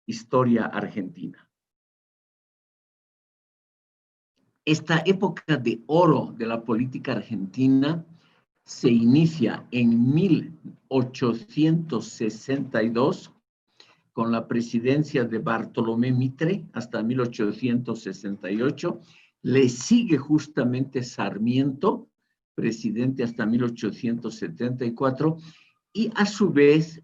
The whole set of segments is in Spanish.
historia argentina. Esta época de oro de la política argentina se inicia en 1862 con la presidencia de Bartolomé Mitre hasta 1868. Le sigue justamente Sarmiento, presidente hasta 1874, y a su vez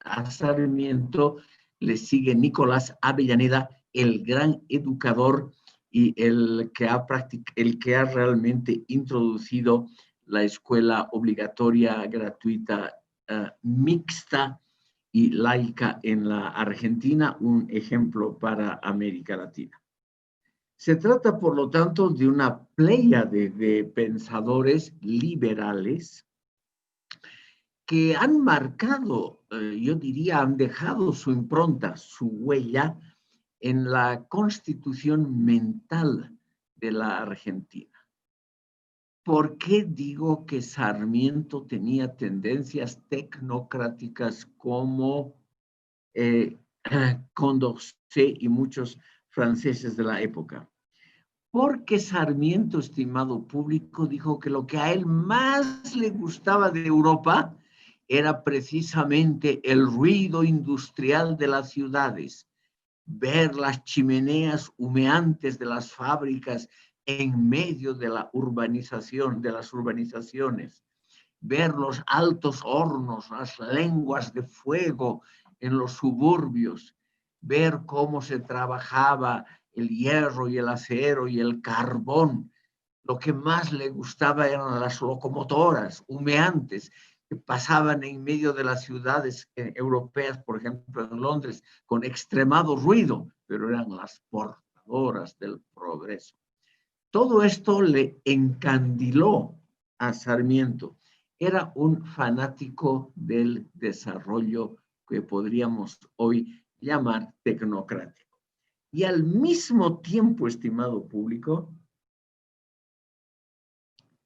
a Sarmiento le sigue Nicolás Avellaneda, el gran educador y el que ha realmente introducido la escuela obligatoria, gratuita, mixta y laica en la Argentina, un ejemplo para América Latina. Se trata, por lo tanto, de una pléyade de pensadores liberales que han marcado, yo diría, han dejado su impronta, su huella en la constitución mental de la Argentina. ¿Por qué digo que Sarmiento tenía tendencias tecnocráticas como Condorcet y muchos franceses de la época? Porque Sarmiento, estimado público, dijo que lo que a él más le gustaba de Europa era precisamente el ruido industrial de las ciudades, ver las chimeneas humeantes de las fábricas en medio de la urbanización, de las urbanizaciones, ver los altos hornos, las lenguas de fuego en los suburbios, ver cómo se trabajaba el hierro y el acero y el carbón. Lo que más le gustaba eran las locomotoras humeantes que pasaban en medio de las ciudades europeas, por ejemplo en Londres, con extremado ruido, pero eran las portadoras del progreso. Todo esto le encandiló a Sarmiento. Era un fanático del desarrollo que podríamos hoy llamar tecnocrático. Y al mismo tiempo, estimado público,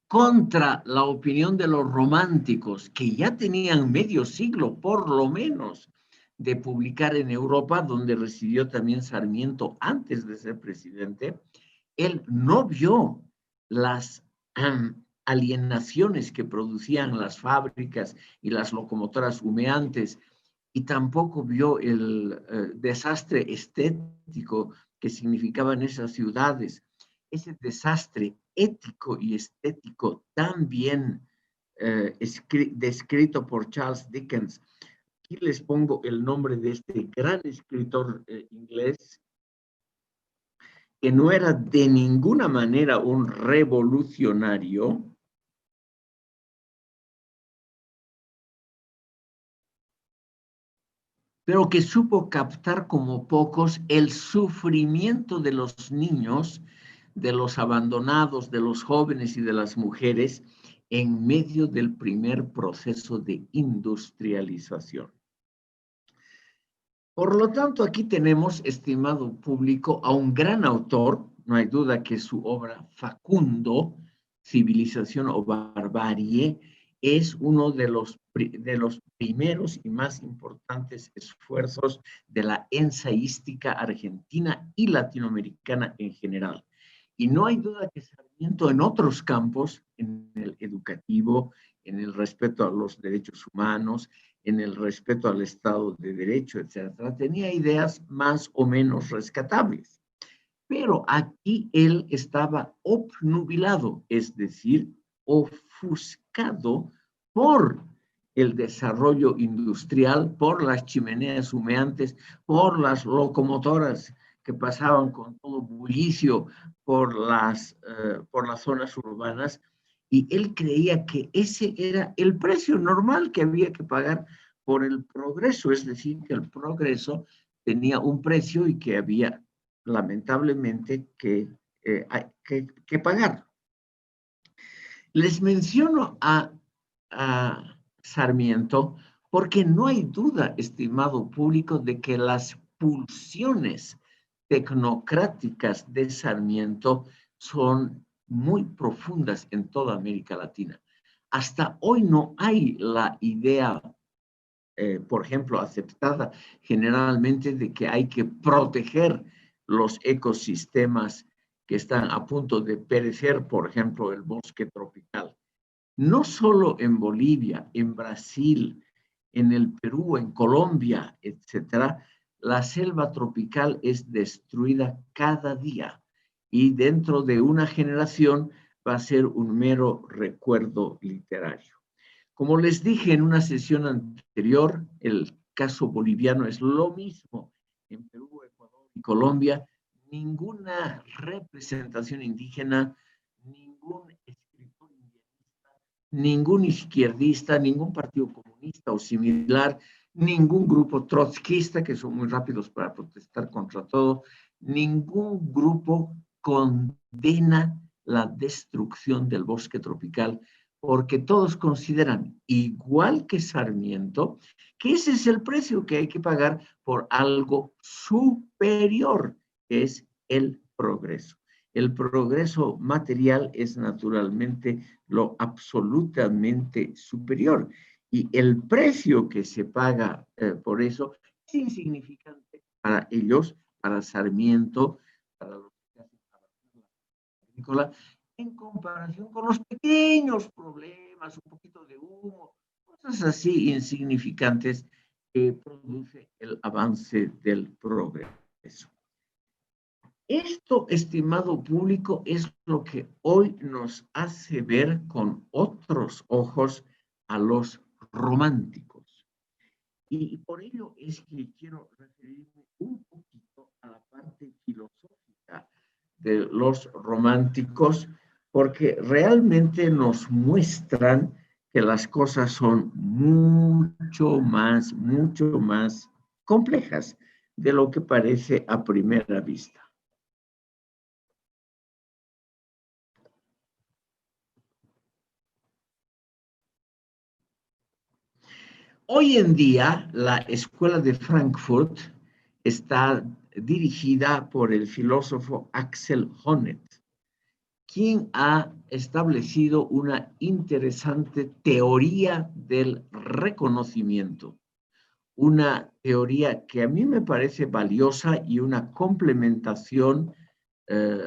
contra la opinión de los románticos, que ya tenían medio siglo, por lo menos, de publicar en Europa, donde residió también Sarmiento antes de ser presidente, él no vio las alienaciones que producían las fábricas y las locomotoras humeantes, y tampoco vio el desastre estético que significaban esas ciudades. Ese desastre ético y estético tan bien descrito por Charles Dickens. Aquí les pongo el nombre de este gran escritor inglés, que no era de ninguna manera un revolucionario, pero que supo captar como pocos el sufrimiento de los niños, de los abandonados, de los jóvenes y de las mujeres en medio del primer proceso de industrialización. Por lo tanto, aquí tenemos, estimado público, a un gran autor, no hay duda que su obra Facundo, Civilización o Barbarie, es uno de los primeros y más importantes esfuerzos de la ensayística argentina y latinoamericana en general. Y no hay duda que Sarmiento en otros campos, en el educativo, en el respeto a los derechos humanos, en el respeto al Estado de Derecho, etcétera, tenía ideas más o menos rescatables. Pero aquí él estaba obnubilado, es decir, ofuscado por el desarrollo industrial, por las chimeneas humeantes, por las locomotoras que pasaban con todo bullicio por las zonas urbanas, y él creía que ese era el precio normal que había que pagar por el progreso, es decir, que el progreso tenía un precio y que había lamentablemente que pagar. Les menciono a Sarmiento porque no hay duda, estimado público, de que las pulsiones tecnocráticas de Sarmiento son muy profundas en toda América Latina. Hasta hoy no hay la idea por ejemplo, aceptada generalmente de que hay que proteger los ecosistemas que están a punto de perecer, por ejemplo, el bosque tropical. No solo en Bolivia, en Brasil, en el Perú, en Colombia, etcétera, la selva tropical es destruida cada día y dentro de una generación va a ser un mero recuerdo literario. Como les dije en una sesión anterior, el caso boliviano es lo mismo. En Perú, Ecuador y Colombia, ninguna representación indígena, ningún escritor indigenista, ningún izquierdista, ningún partido comunista o similar, ningún grupo trotskista, que son muy rápidos para protestar contra todo, ningún grupo condena la destrucción del bosque tropical, porque todos consideran, igual que Sarmiento, que ese es el precio que hay que pagar por algo superior, que es el progreso. El progreso material es naturalmente lo absolutamente superior y el precio que se paga por eso es insignificante para ellos, para Sarmiento, para los que hacen agrícola, en comparación con los pequeños problemas, un poquito de humo, cosas así insignificantes que produce el avance del progreso. Esto, estimado público, es lo que hoy nos hace ver con otros ojos a los románticos. Y por ello es que quiero referirme un poquito a la parte filosófica de los románticos, porque realmente nos muestran que las cosas son mucho más complejas de lo que parece a primera vista. Hoy en día, la Escuela de Frankfurt está dirigida por el filósofo Axel Honneth, quien ha establecido una interesante teoría del reconocimiento, una teoría que a mí me parece valiosa y una complementación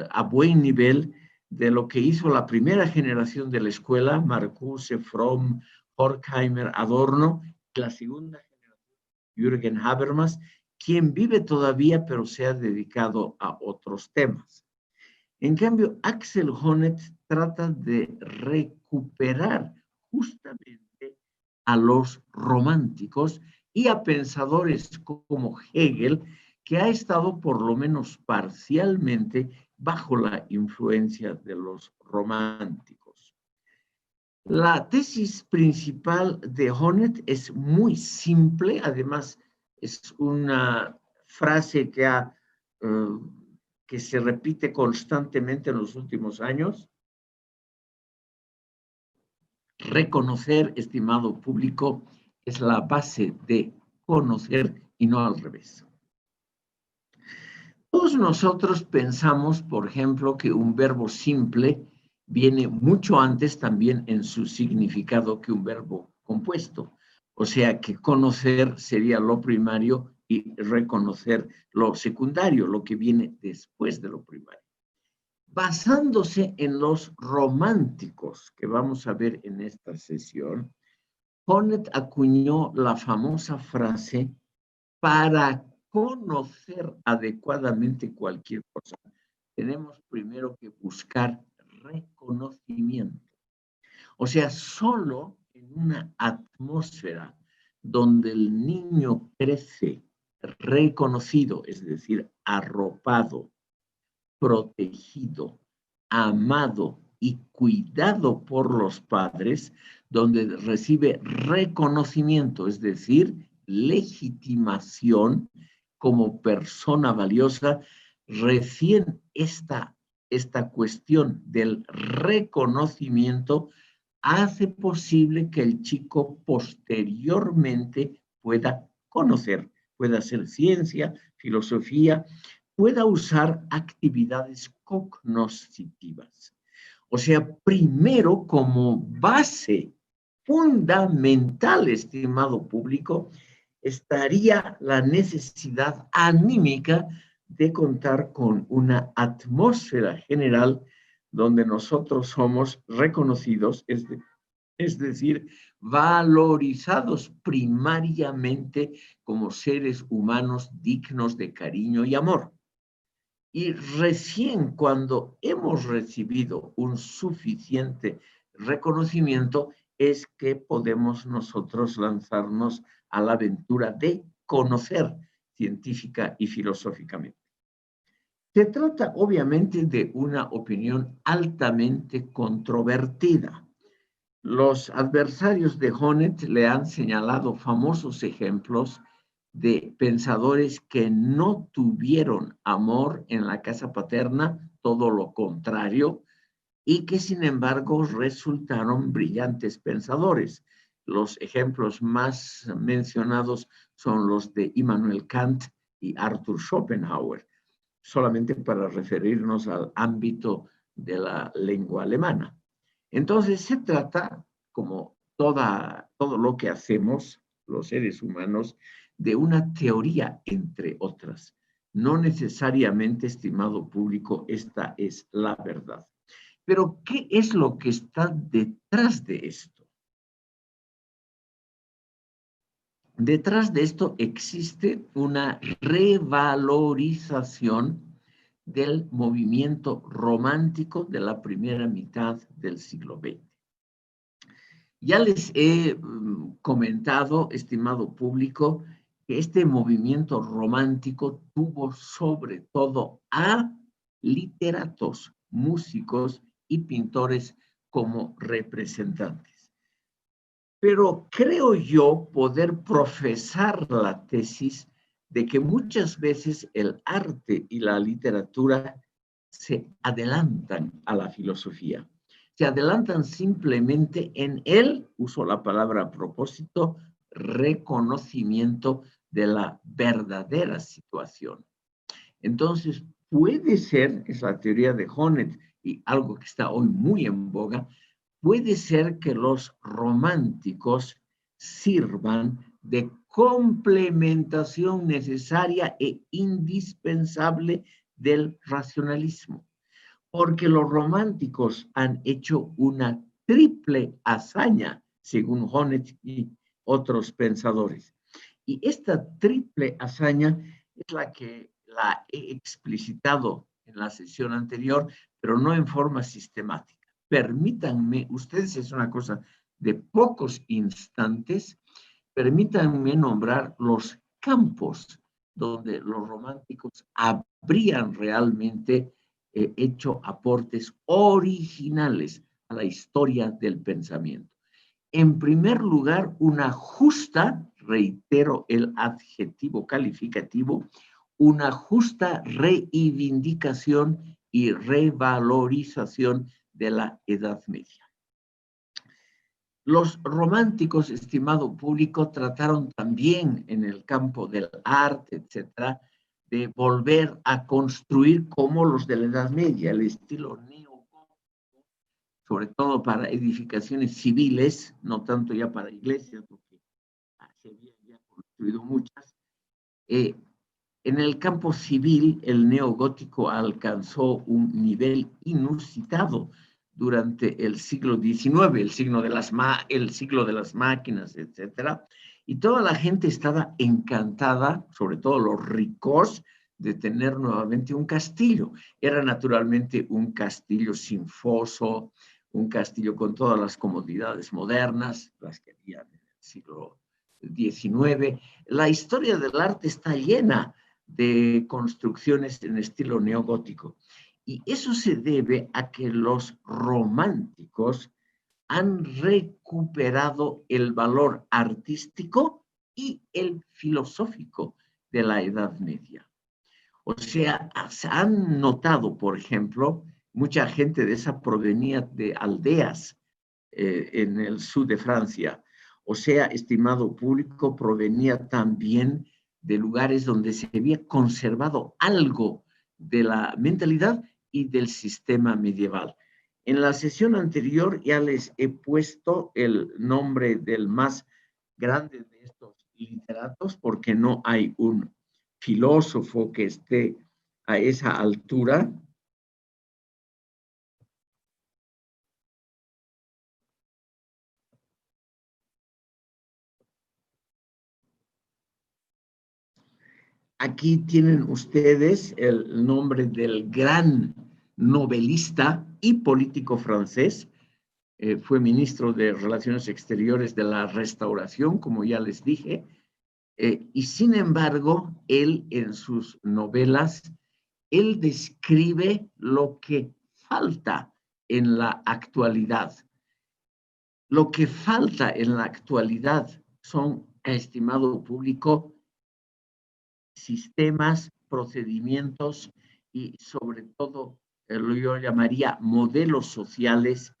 a buen nivel de lo que hizo la primera generación de la escuela, Marcuse, Fromm, Horkheimer, Adorno, y la segunda generación, Jürgen Habermas, quien vive todavía pero se ha dedicado a otros temas. En cambio, Axel Honneth trata de recuperar justamente a los románticos y a pensadores como Hegel, que ha estado por lo menos parcialmente bajo la influencia de los románticos. La tesis principal de Honneth es muy simple, además es una frase que se repite constantemente en los últimos años. Reconocer, estimado público, es la base de conocer y no al revés. Todos nosotros pensamos, por ejemplo, que un verbo simple viene mucho antes también en su significado que un verbo compuesto. O sea que conocer sería lo primario y reconocer lo secundario, lo que viene después de lo primario. Basándose en los románticos que vamos a ver en esta sesión, Honneth acuñó la famosa frase: para conocer adecuadamente cualquier cosa, tenemos primero que buscar reconocimiento. O sea, solo en una atmósfera donde el niño crece reconocido, es decir, arropado, protegido, amado y cuidado por los padres, donde recibe reconocimiento, es decir, legitimación como persona valiosa, recién esta cuestión del reconocimiento hace posible que el chico posteriormente pueda conocer, pueda hacer ciencia, filosofía, pueda usar actividades cognoscitivas. O sea, primero como base fundamental, estimado público, estaría la necesidad anímica de contar con una atmósfera general donde nosotros somos reconocidos, es decir, valorizados primariamente como seres humanos dignos de cariño y amor. Y recién cuando hemos recibido un suficiente reconocimiento es que podemos nosotros lanzarnos a la aventura de conocer científica y filosóficamente. Se trata obviamente de una opinión altamente controvertida. Los adversarios de Honneth le han señalado famosos ejemplos de pensadores que no tuvieron amor en la casa paterna, todo lo contrario, y que sin embargo resultaron brillantes pensadores. Los ejemplos más mencionados son los de Immanuel Kant y Arthur Schopenhauer, solamente para referirnos al ámbito de la lengua alemana. Entonces se trata, como todo lo que hacemos los seres humanos, de una teoría entre otras. No necesariamente, estimado público, esta es la verdad. Pero, ¿qué es lo que está detrás de esto? Detrás de esto existe una revalorización del movimiento romántico de la primera mitad del siglo XX. Ya les he comentado, estimado público, que este movimiento romántico tuvo sobre todo a literatos, músicos y pintores como representantes. Pero creo yo poder profesar la tesis de que muchas veces el arte y la literatura se adelantan a la filosofía. Se adelantan simplemente en el, uso la palabra a propósito, reconocimiento de la verdadera situación. Entonces, puede ser, es la teoría de Honneth y algo que está hoy muy en boga, puede ser que los románticos sirvan de complementación necesaria e indispensable del racionalismo, porque los románticos han hecho una triple hazaña, según Honneth y otros pensadores. Y esta triple hazaña es la que la he explicitado en la sesión anterior, pero no en forma sistemática. Permítanme, ustedes es una cosa de pocos instantes, permítanme nombrar los campos donde los románticos habrían realmente hecho aportes originales a la historia del pensamiento. En primer lugar, una justa, reitero el adjetivo calificativo, una justa reivindicación y revalorización de la Edad Media. Los románticos, estimado público, trataron también en el campo del arte, etcétera, de volver a construir como los de la Edad Media, el estilo neogótico, sobre todo para edificaciones civiles, no tanto ya para iglesias, porque se habían ya construido muchas. En el campo civil, el neogótico alcanzó un nivel inusitado durante el siglo XIX, el siglo de las máquinas, etcétera, y toda la gente estaba encantada, sobre todo los ricos, de tener nuevamente un castillo. Era naturalmente un castillo sin foso, un castillo con todas las comodidades modernas, las que había en el siglo XIX. La historia del arte está llena de construcciones en estilo neogótico. Y eso se debe a que los románticos han recuperado el valor artístico y el filosófico de la Edad Media. O sea, se han notado, por ejemplo, mucha gente de esa provenía de aldeas en el sur de Francia. O sea, estimado público, provenía también de lugares donde se había conservado algo de la mentalidad y del sistema medieval. En la sesión anterior ya les he puesto el nombre del más grande de estos literatos, porque no hay un filósofo que esté a esa altura. Aquí tienen ustedes el nombre del gran novelista y político francés. Fue ministro de Relaciones Exteriores de la Restauración, como ya les dije, y sin embargo, él en sus novelas, él describe lo que falta en la actualidad. Lo que falta en la actualidad son, estimado público, sistemas, procedimientos y sobre todo, yo llamaría modelos sociales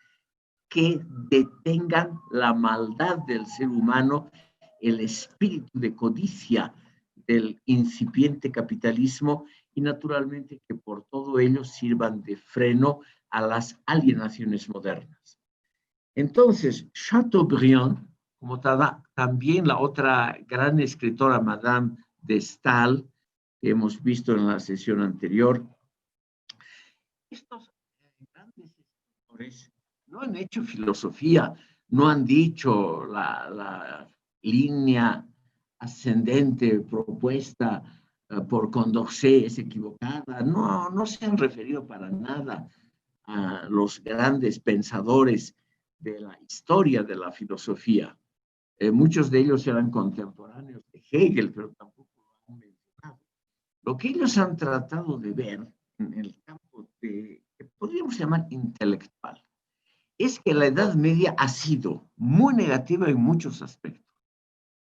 que detengan la maldad del ser humano, el espíritu de codicia del incipiente capitalismo y naturalmente que por todo ello sirvan de freno a las alienaciones modernas. Entonces, Chateaubriand, como también la otra gran escritora, Madame de Staël, que hemos visto en la sesión anterior, estos grandes escritores no han hecho filosofía, no han dicho la línea ascendente propuesta por Condorcet es equivocada, no se han referido para nada a los grandes pensadores de la historia de la filosofía. Muchos de ellos eran contemporáneos de Hegel, pero tampoco lo han mencionado. Lo que ellos han tratado de ver en el campo que podríamos llamar intelectual es que la Edad Media ha sido muy negativa en muchos aspectos.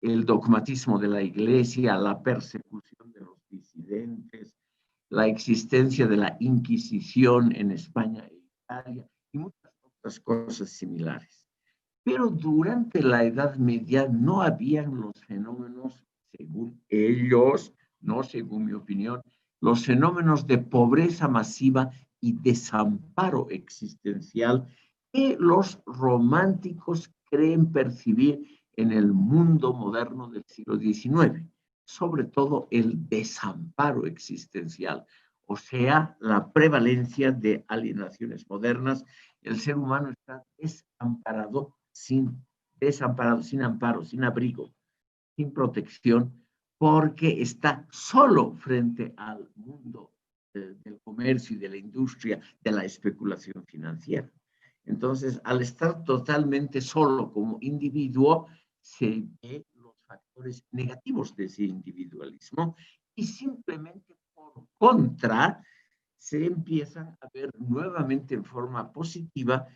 El dogmatismo de la Iglesia, la persecución de los disidentes, la existencia de la Inquisición en España e Italia y muchas otras cosas similares. Pero durante la Edad Media no habían los fenómenos, según ellos, no según mi opinión, los fenómenos de pobreza masiva y desamparo existencial que los románticos creen percibir en el mundo moderno del siglo XIX, sobre todo el desamparo existencial, o sea, la prevalencia de alienaciones modernas. El ser humano está desamparado, sin amparo, sin abrigo, sin protección, porque está solo frente al mundo del comercio y de la industria, de la especulación financiera. Entonces, al estar totalmente solo como individuo, se ve los factores negativos de ese individualismo y simplemente por contra se empiezan a ver nuevamente en forma positiva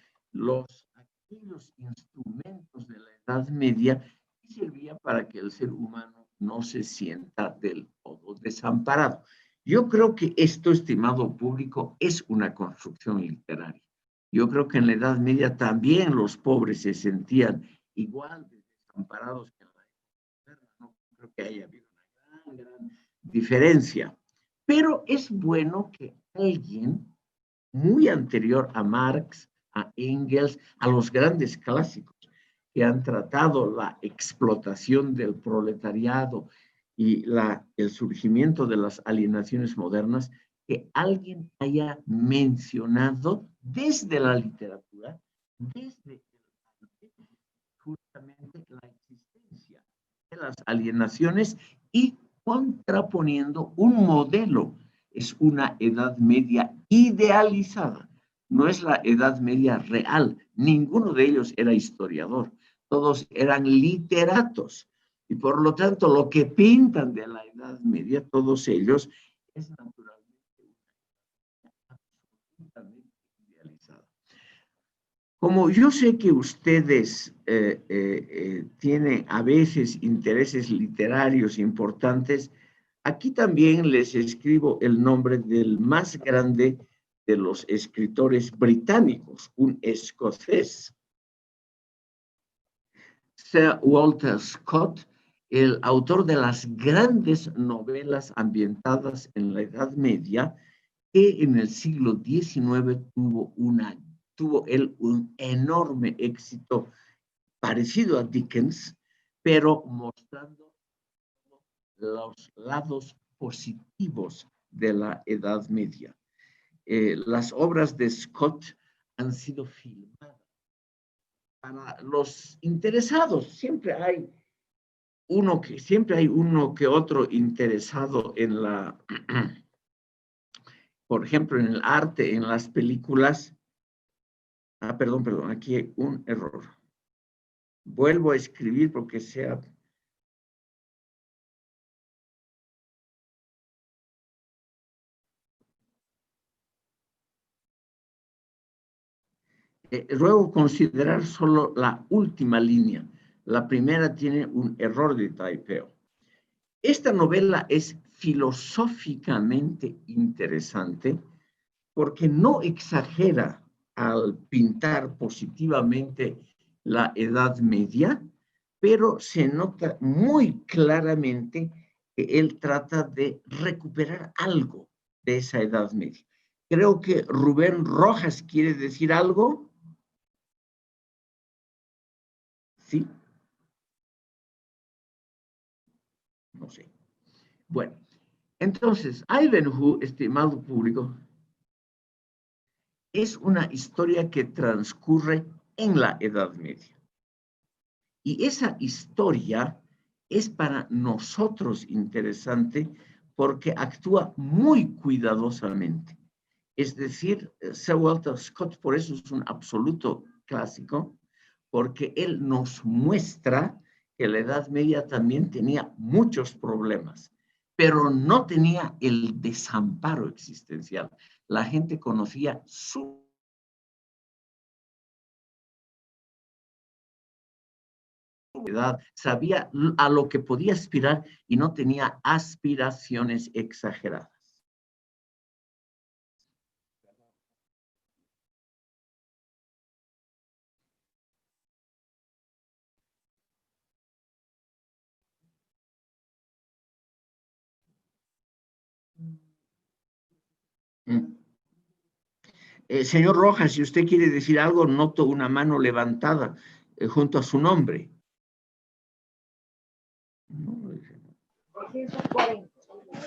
aquellos instrumentos de la Edad Media que servían para que el ser humano no se sienta del todo desamparado. Yo creo que esto, estimado público, es una construcción literaria. Yo creo que en la Edad Media también los pobres se sentían igual de desamparados que en la Edad Moderna. No creo que haya habido una gran diferencia. Pero es bueno que alguien muy anterior a Marx, a Engels, a los grandes clásicos que han tratado la explotación del proletariado y el surgimiento de las alienaciones modernas, que alguien haya mencionado desde la literatura, desde justamente la existencia de las alienaciones y contraponiendo un modelo. Es una Edad Media idealizada, no es la Edad Media real. Ninguno de ellos era historiador, todos eran literatos. Y por lo tanto, lo que pintan de la Edad Media, todos ellos, es naturalmente absolutamente idealizada. Como yo sé que ustedes tienen a veces intereses literarios importantes, aquí también les escribo el nombre del más grande de los escritores británicos, un escocés, Sir Walter Scott, el autor de las grandes novelas ambientadas en la Edad Media, que en el siglo XIX tuvo una tuvo él un enorme éxito parecido a Dickens, pero mostrando los lados positivos de la Edad Media. Las obras de Scott han sido filmadas para los interesados. Siempre hay uno que otro interesado en la, por ejemplo, en el arte, en las películas. Perdón, aquí hay un error. Vuelvo a escribir porque sea... ruego considerar solo la última línea. La primera tiene un error de typeo. Esta novela es filosóficamente interesante porque no exagera al pintar positivamente la Edad Media, pero se nota muy claramente que él trata de recuperar algo de esa Edad Media. Creo que Rubén Rojas quiere decir algo. ¿Sí? No sé. Bueno, entonces, Ivanhoe, estimado público, es una historia que transcurre en la Edad Media. Y esa historia es para nosotros interesante porque actúa muy cuidadosamente. Es decir, Sir Walter Scott por eso es un absoluto clásico, porque él nos muestra que la Edad Media también tenía muchos problemas, pero no tenía el desamparo existencial. La gente conocía su edad, sabía a lo que podía aspirar y no tenía aspiraciones exageradas. Señor Rojas, si usted quiere decir algo, noto una mano levantada junto a su nombre.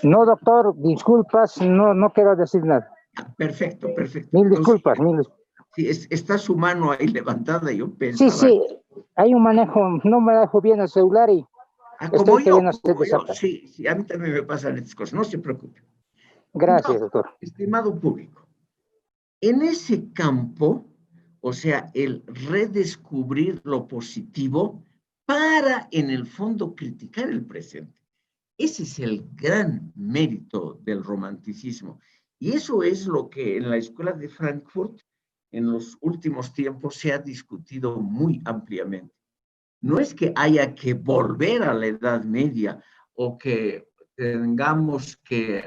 No, doctor, disculpas, no quiero decir nada. Perfecto. Mil disculpas, Sí, está su mano ahí levantada, yo pensaba. Sí, hay un manejo, no manejo bien el celular y como estoy queriendo hacer sí, a mí también me pasan estas cosas, no se preocupe. Gracias, doctor. Estimado público, en ese campo, o sea, el redescubrir lo positivo para, en el fondo, criticar el presente. Ese es el gran mérito del romanticismo. Y eso es lo que en la Escuela de Frankfurt en los últimos tiempos se ha discutido muy ampliamente. No es que haya que volver a la Edad Media o que tengamos que,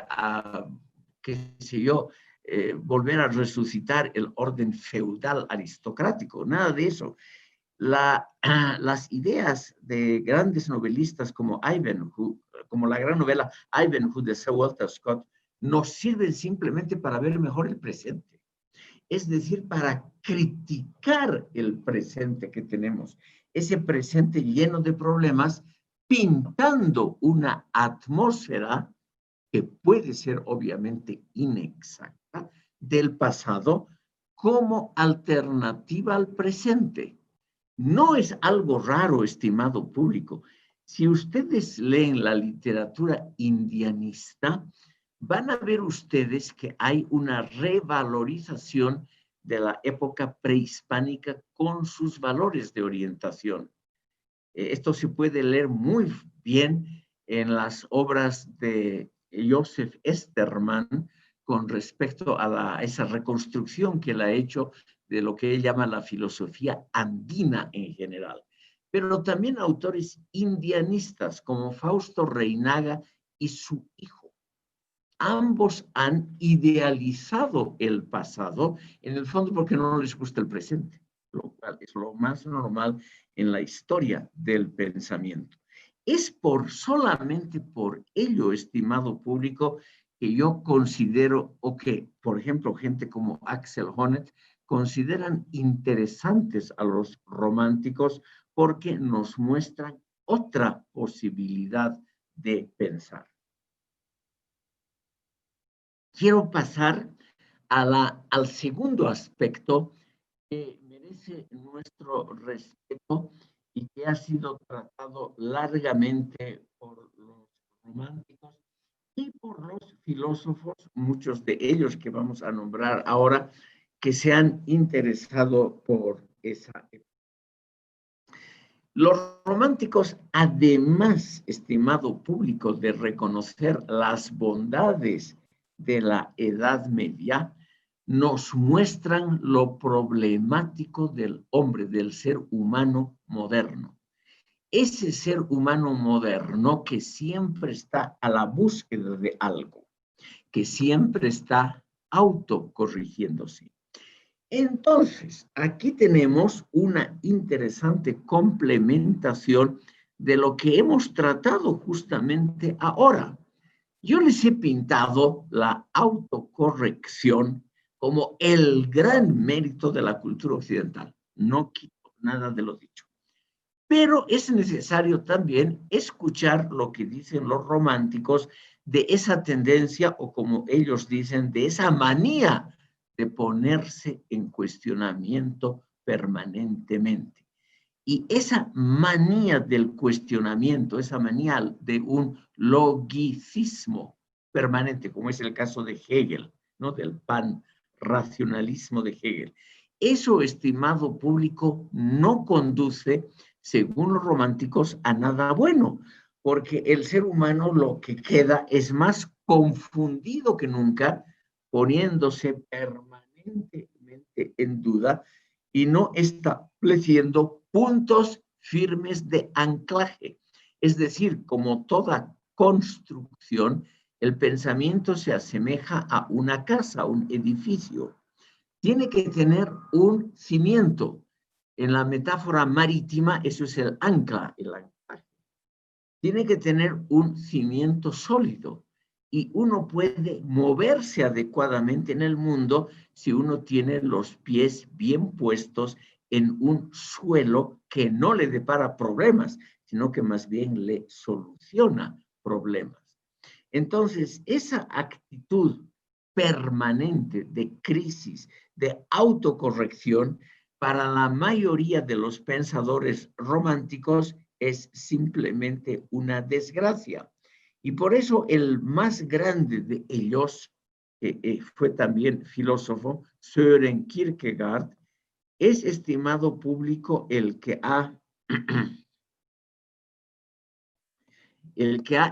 qué sé yo, volver a resucitar el orden feudal aristocrático, nada de eso. Las ideas de grandes novelistas como Ivanhoe, como la gran novela Ivanhoe de Sir Walter Scott, nos sirven simplemente para ver mejor el presente. Es decir, para criticar el presente que tenemos, ese presente lleno de problemas, pintando una atmósfera que puede ser obviamente inexacta del pasado como alternativa al presente. No es algo raro, estimado público. Si ustedes leen la literatura indianista, van a ver ustedes que hay una revalorización de la época prehispánica con sus valores de orientación. Esto se puede leer muy bien en las obras de Joseph Esterman con respecto a esa reconstrucción que él ha hecho de lo que él llama la filosofía andina en general. Pero también autores indianistas como Fausto Reinaga y su hijo. Ambos han idealizado el pasado, en el fondo porque no les gusta el presente, lo cual es lo más normal en la historia del pensamiento. Es solamente por ello, estimado público, que yo considero, o que, por ejemplo, gente como Axel Honneth consideran interesantes a los románticos porque nos muestran otra posibilidad de pensar. Quiero pasar al segundo aspecto que merece nuestro respeto y que ha sido tratado largamente por los románticos y por los filósofos, muchos de ellos que vamos a nombrar ahora, que se han interesado por esa época. Los románticos, además, estimado público, de reconocer las bondades de la Edad Media, nos muestran lo problemático del hombre, del ser humano moderno. Ese ser humano moderno que siempre está a la búsqueda de algo, que siempre está autocorrigiéndose. Entonces, aquí tenemos una interesante complementación de lo que hemos tratado justamente ahora. Yo les he pintado la autocorrección como el gran mérito de la cultura occidental. No quito nada de lo dicho. Pero es necesario también escuchar lo que dicen los románticos de esa tendencia, o como ellos dicen, de esa manía de ponerse en cuestionamiento permanentemente. Y esa manía del cuestionamiento, esa manía de un logicismo permanente, como es el caso de Hegel, ¿no? Del panracionalismo de Hegel. Eso, estimado público, no conduce, según los románticos, a nada bueno, porque el ser humano lo que queda es más confundido que nunca, poniéndose permanentemente en duda y no estableciendo puntos firmes de anclaje. Es decir, como toda construcción, el pensamiento se asemeja a una casa, a un edificio. Tiene que tener un cimiento. En la metáfora marítima, eso es el ancla, el anclaje. Tiene que tener un cimiento sólido y uno puede moverse adecuadamente en el mundo si uno tiene los pies bien puestos en un suelo que no le depara problemas, sino que más bien le soluciona problemas. Entonces, esa actitud permanente de crisis, de autocorrección, para la mayoría de los pensadores románticos es simplemente una desgracia. Y por eso el más grande de ellos, que fue también filósofo, Søren Kierkegaard, es, estimado público, el que ha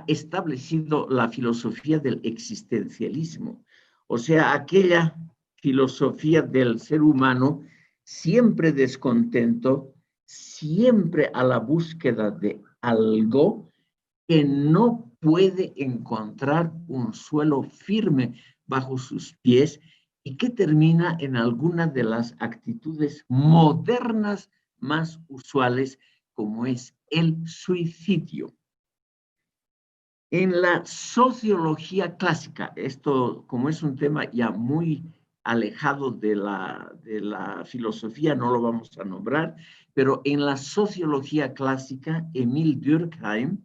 establecido la filosofía del existencialismo, o sea, aquella filosofía del ser humano siempre descontento, siempre a la búsqueda de algo que no puede encontrar un suelo firme bajo sus pies y que termina en alguna de las actitudes modernas más usuales, como es el suicidio. En la sociología clásica, esto como es un tema ya muy alejado de la filosofía, no lo vamos a nombrar, pero en la sociología clásica, Emil Durkheim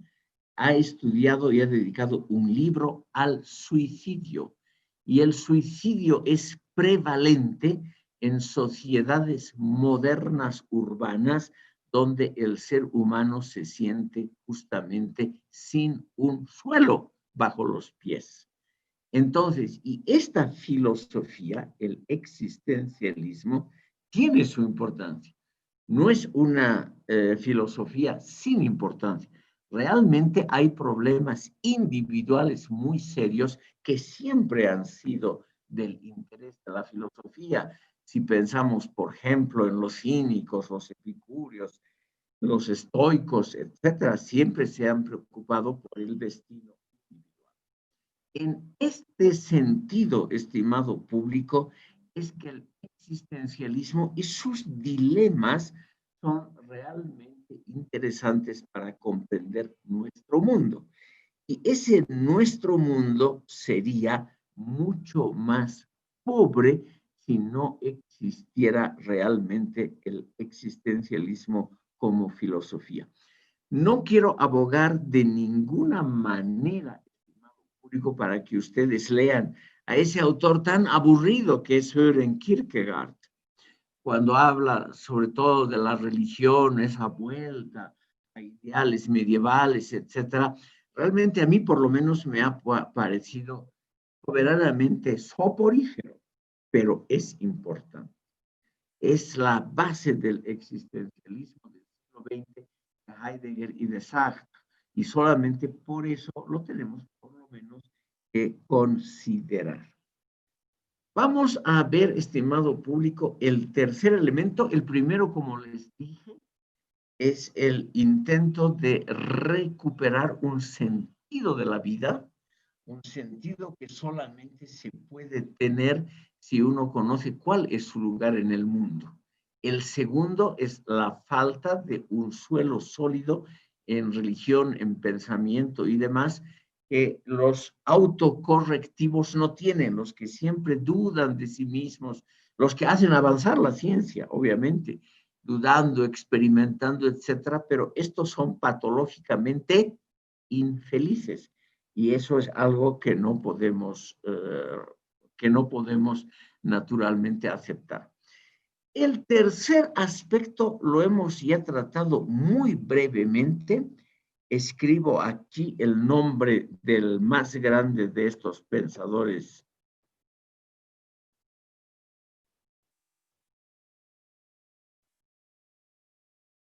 ha estudiado y ha dedicado un libro al suicidio. Y el suicidio es prevalente en sociedades modernas urbanas donde el ser humano se siente justamente sin un suelo bajo los pies. Entonces, y esta filosofía, el existencialismo, tiene su importancia. No es una filosofía sin importancia. Realmente hay problemas individuales muy serios que siempre han sido del interés de la filosofía. Si pensamos, por ejemplo, en los cínicos, los epicúreos, los estoicos, etcétera, siempre se han preocupado por el destino individual. En este sentido, estimado público, es que el existencialismo y sus dilemas son realmente interesantes para comprender nuestro mundo. Y ese nuestro mundo sería mucho más pobre si no existiera existiera realmente el existencialismo como filosofía. No quiero abogar de ninguna manera, estimado público, para que ustedes lean a ese autor tan aburrido que es Søren Kierkegaard, cuando habla sobre todo de la religión, esa vuelta a ideales medievales, etcétera. Realmente a mí por lo menos me ha parecido soberanamente soporífero, pero es importante. Es la base del existencialismo del siglo XX, de Heidegger y de Sartre, y solamente por eso lo tenemos por lo menos que considerar. Vamos a ver, estimado público, el tercer elemento. El primero, como les dije, es el intento de recuperar un sentido de la vida, un sentido que solamente se puede tener si uno conoce cuál es su lugar en el mundo. El segundo es la falta de un suelo sólido en religión, en pensamiento y demás, que los autocorrectivos no tienen, los que siempre dudan de sí mismos, los que hacen avanzar la ciencia, obviamente, dudando, experimentando, etcétera, pero estos son patológicamente infelices. Y eso es algo que no podemos naturalmente aceptar. El tercer aspecto lo hemos ya tratado muy brevemente. Escribo aquí el nombre del más grande de estos pensadores.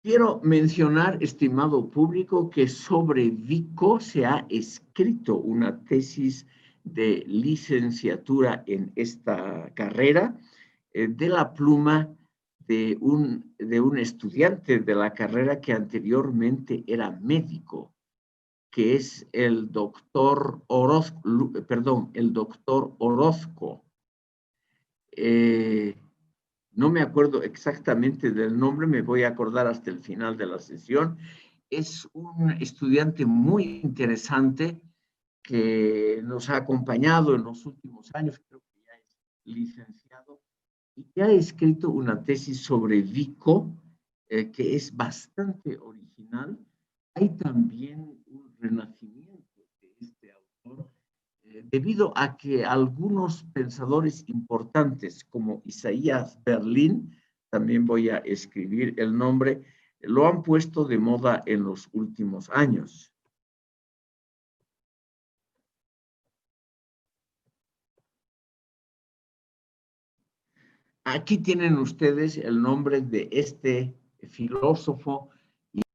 Quiero mencionar, estimado público, que sobre Vico se ha escrito una tesis de licenciatura en esta carrera de la pluma de un estudiante de la carrera que anteriormente era médico, que es el doctor Orozco. No me acuerdo exactamente del nombre, me voy a acordar hasta el final de la sesión. Es un estudiante muy interesante que nos ha acompañado en los últimos años, creo que ya es licenciado, y que ha escrito una tesis sobre Vico, que es bastante original. Hay también un renacimiento de este autor, debido a que algunos pensadores importantes como Isaías Berlin, también voy a escribir el nombre, lo han puesto de moda en los últimos años. Aquí tienen ustedes el nombre de este filósofo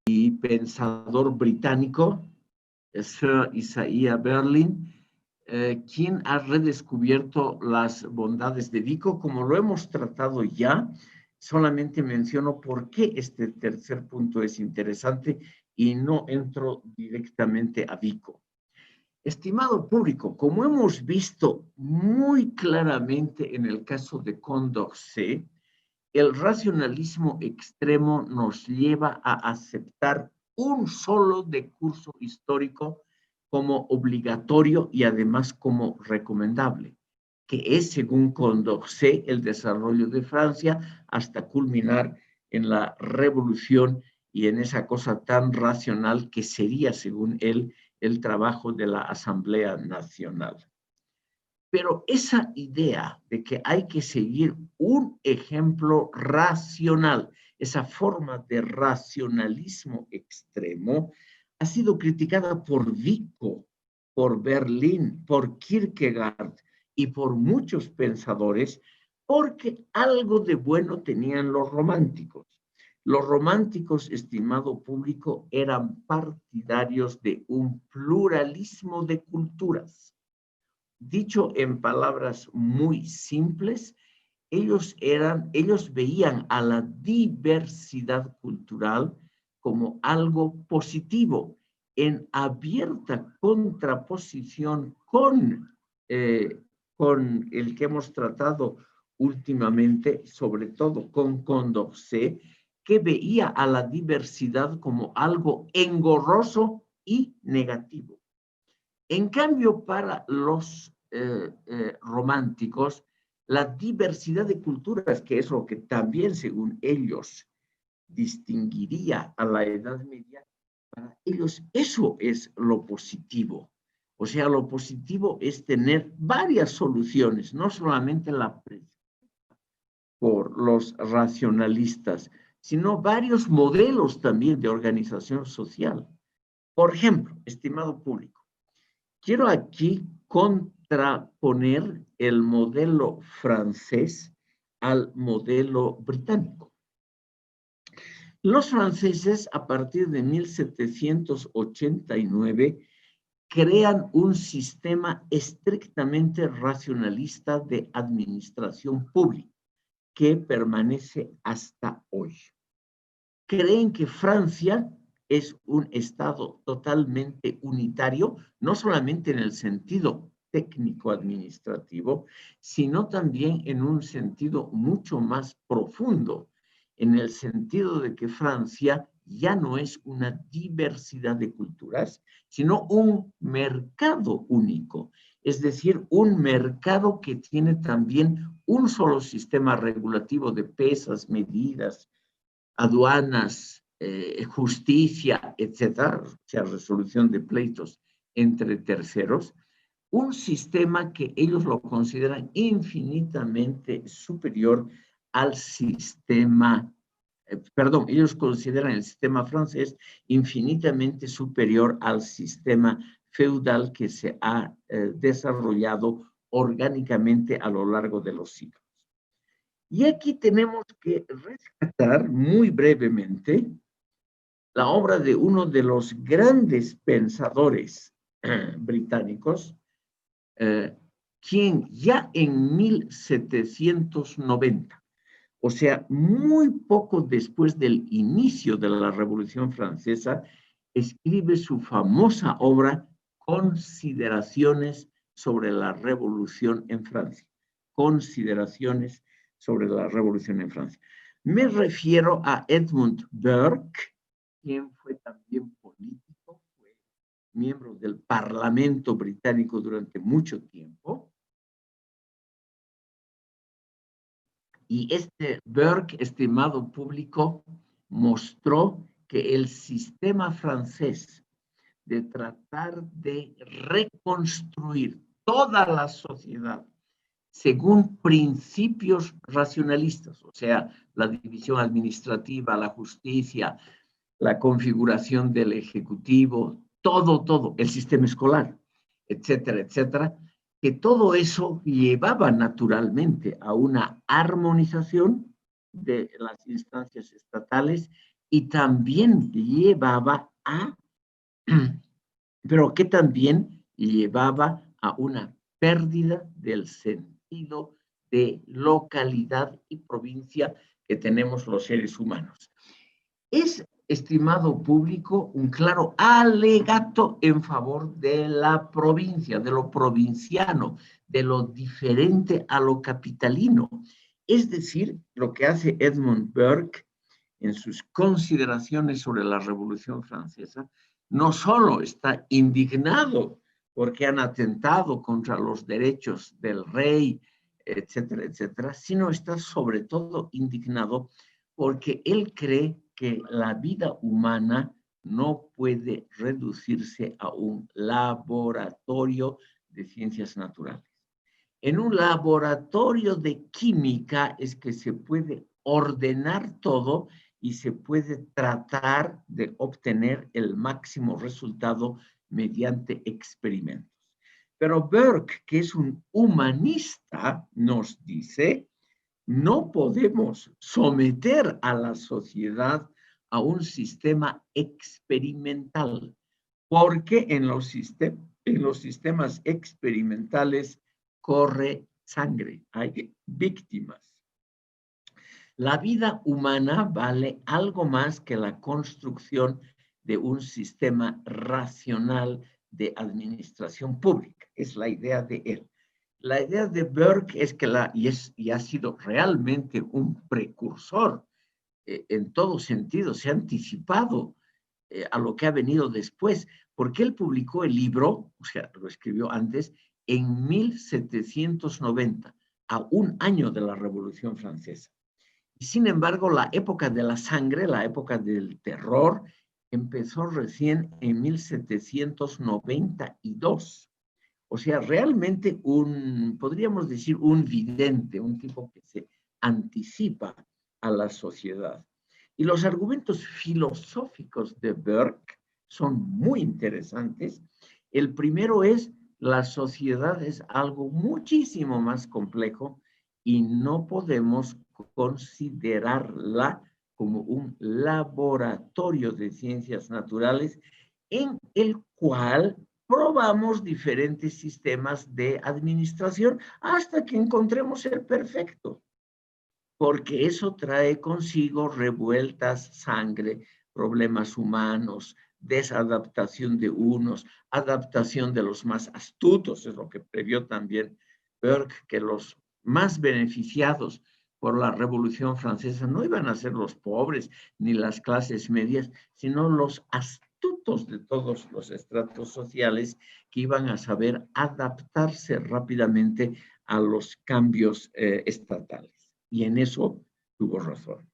y pensador británico, Sir Isaiah Berlin, quien ha redescubierto las bondades de Vico. Como lo hemos tratado ya, solamente menciono por qué este tercer punto es interesante y no entro directamente a Vico. Estimado público, como hemos visto muy claramente en el caso de Condorcet, el racionalismo extremo nos lleva a aceptar un solo decurso histórico como obligatorio y además como recomendable, que es, según Condorcet, el desarrollo de Francia hasta culminar en la revolución y en esa cosa tan racional que sería, según él, el trabajo de la Asamblea Nacional. Pero esa idea de que hay que seguir un ejemplo racional, esa forma de racionalismo extremo, ha sido criticada por Vico, por Berlin, por Kierkegaard y por muchos pensadores, porque algo de bueno tenían los románticos. Los románticos, estimado público, eran partidarios de un pluralismo de culturas. Dicho en palabras muy simples, ellos veían a la diversidad cultural como algo positivo, en abierta contraposición con el que hemos tratado últimamente, sobre todo con Condorcet, que veía a la diversidad como algo engorroso y negativo. En cambio, para los románticos, la diversidad de culturas, que es lo que también, según ellos, distinguiría a la Edad Media. Para ellos eso es lo positivo. O sea, lo positivo es tener varias soluciones, no solamente la por los racionalistas, sino varios modelos también de organización social. Por ejemplo, estimado público, quiero aquí contraponer el modelo francés al modelo británico. Los franceses, a partir de 1789, crean un sistema estrictamente racionalista de administración pública que permanece hasta hoy. Creen que Francia es un estado totalmente unitario, no solamente en el sentido técnico-administrativo, sino también en un sentido mucho más profundo, en el sentido de que Francia ya no es una diversidad de culturas, sino un mercado único, es decir, un mercado que tiene también un solo sistema regulativo de pesas, medidas, aduanas, justicia, etcétera, o sea, resolución de pleitos entre terceros, un sistema que ellos lo consideran infinitamente superior al sistema, perdón, ellos consideran el sistema francés infinitamente superior al sistema feudal que se ha desarrollado orgánicamente a lo largo de los siglos. Y aquí tenemos que rescatar muy brevemente la obra de uno de los grandes pensadores británicos, quien ya en 1790, o sea, muy poco después del inicio de la Revolución Francesa, escribe su famosa obra Consideraciones sobre la Revolución en Francia. Consideraciones sobre la Revolución en Francia. Me refiero a Edmund Burke, quien fue también político, fue miembro del Parlamento británico durante mucho tiempo. Y este Burke, estimado público, mostró que el sistema francés de tratar de reconstruir toda la sociedad según principios racionalistas, o sea, la división administrativa, la justicia, la configuración del ejecutivo, todo, el sistema escolar, etcétera, etcétera, que todo eso llevaba naturalmente a una armonización de las instancias estatales y también llevaba a, pero que también llevaba a una pérdida del sentido de localidad y provincia que tenemos los seres humanos. Es, estimado público, un claro alegato en favor de la provincia, de lo provinciano, de lo diferente a lo capitalino. Es decir, lo que hace Edmund Burke en sus consideraciones sobre la Revolución Francesa, no solo está indignado porque han atentado contra los derechos del rey, etcétera, etcétera, sino está sobre todo indignado porque él cree que la vida humana no puede reducirse a un laboratorio de ciencias naturales. En un laboratorio de química es que se puede ordenar todo y se puede tratar de obtener el máximo resultado mediante experimentos. Pero Burke, que es un humanista, nos dice, no podemos someter a la sociedad a un sistema experimental, porque en los sistemas experimentales corre sangre, hay víctimas. La vida humana vale algo más que la construcción de un sistema racional de administración pública. Es la idea de él. La idea de Burke es que y ha sido realmente un precursor en todo sentido, se ha anticipado a lo que ha venido después, porque él publicó el libro, o sea, lo escribió antes, en 1790, a un año de la Revolución Francesa. Y sin embargo, la época de la sangre, la época del terror, empezó recién en 1792. O sea, realmente podríamos decir, un vidente, un tipo que se anticipa a la sociedad. Y los argumentos filosóficos de Burke son muy interesantes. El primero es, la sociedad es algo muchísimo más complejo y no podemos considerarla como un laboratorio de ciencias naturales en el cual probamos diferentes sistemas de administración hasta que encontremos el perfecto, porque eso trae consigo revueltas, sangre, problemas humanos, desadaptación de unos, adaptación de los más astutos, es lo que previó también Burke, que los más beneficiados por la Revolución Francesa no iban a ser los pobres ni las clases medias, sino los astutos de todos los estratos sociales que iban a saber adaptarse rápidamente a los cambios estatales. Y en eso tuvo razón.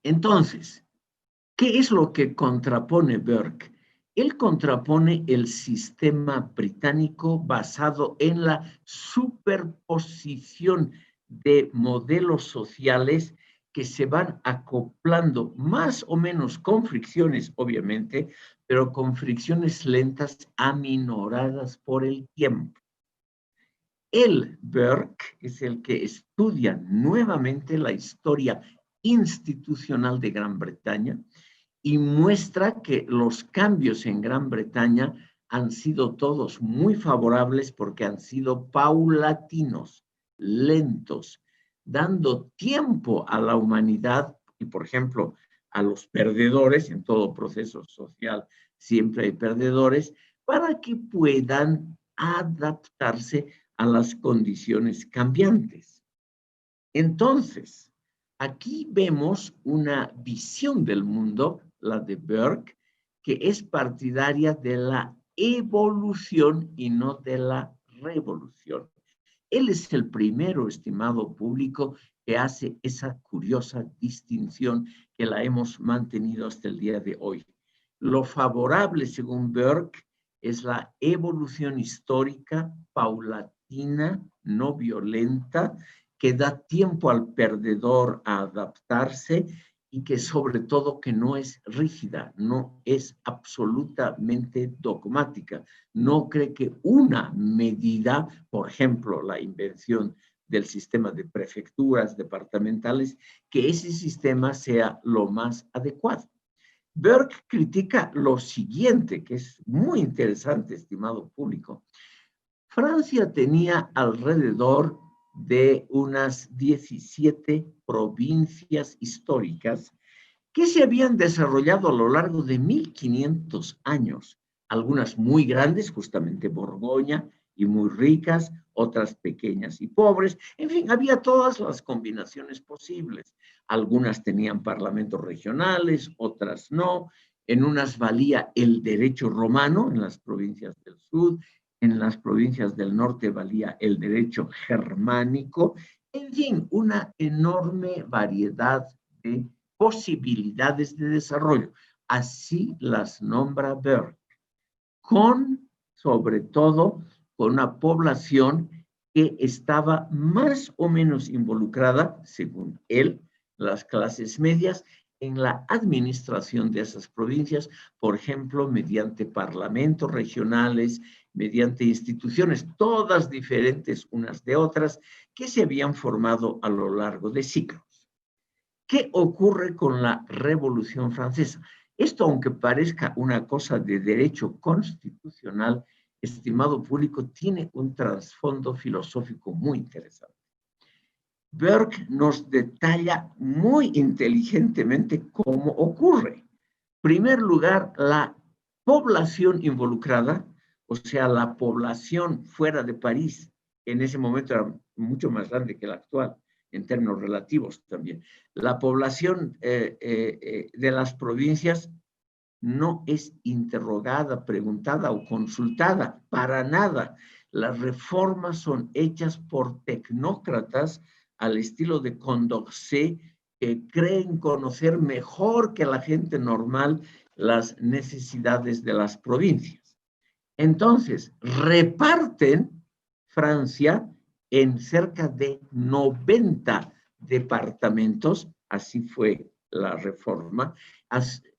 Entonces, ¿qué es lo que contrapone Burke? Él contrapone el sistema británico basado en la superposición de modelos sociales que se van acoplando más o menos con fricciones, obviamente, pero con fricciones lentas aminoradas por el tiempo. Burke es el que estudia nuevamente la historia institucional de Gran Bretaña y muestra que los cambios en Gran Bretaña han sido todos muy favorables porque han sido paulatinos, lentos, dando tiempo a la humanidad y, por ejemplo, a los perdedores, en todo proceso social siempre hay perdedores, para que puedan adaptarse a las condiciones cambiantes. Entonces, aquí vemos una visión del mundo, la de Burke, que es partidaria de la evolución y no de la revolución. Él es el primero, estimado público, que hace esa curiosa distinción que la hemos mantenido hasta el día de hoy. Lo favorable, según Burke, es la evolución histórica paulatina, no violenta, que da tiempo al perdedor a adaptarse y que sobre todo que no es rígida, no es absolutamente dogmática. No cree que una medida, por ejemplo, la invención del sistema de prefecturas departamentales, que ese sistema sea lo más adecuado. Burke critica lo siguiente, que es muy interesante, estimado público. Francia tenía alrededor de unas 17 provincias históricas que se habían desarrollado a lo largo de 1500 años, algunas muy grandes, justamente Borgoña, y muy ricas, otras pequeñas y pobres. En fin, había todas las combinaciones posibles. Algunas tenían parlamentos regionales, otras no. En unas valía el derecho romano, en las provincias del sur. En las provincias del norte valía el derecho germánico. En fin, una enorme variedad de posibilidades de desarrollo. Así las nombra Burke, sobre todo, con una población que estaba más o menos involucrada, según él, las clases medias, en la administración de esas provincias, por ejemplo, mediante parlamentos regionales, mediante instituciones, todas diferentes unas de otras, que se habían formado a lo largo de siglos. ¿Qué ocurre con la Revolución Francesa? Esto, aunque parezca una cosa de derecho constitucional, estimado público, tiene un trasfondo filosófico muy interesante. Burke nos detalla muy inteligentemente cómo ocurre. En primer lugar, la población involucrada, o sea, la población fuera de París, en ese momento era mucho más grande que la actual, en términos relativos también. La población de las provincias no es interrogada, preguntada o consultada para nada. Las reformas son hechas por tecnócratas al estilo de Condorcet, que creen conocer mejor que la gente normal las necesidades de las provincias. Entonces, reparten Francia en cerca de 90 departamentos, así fue la reforma,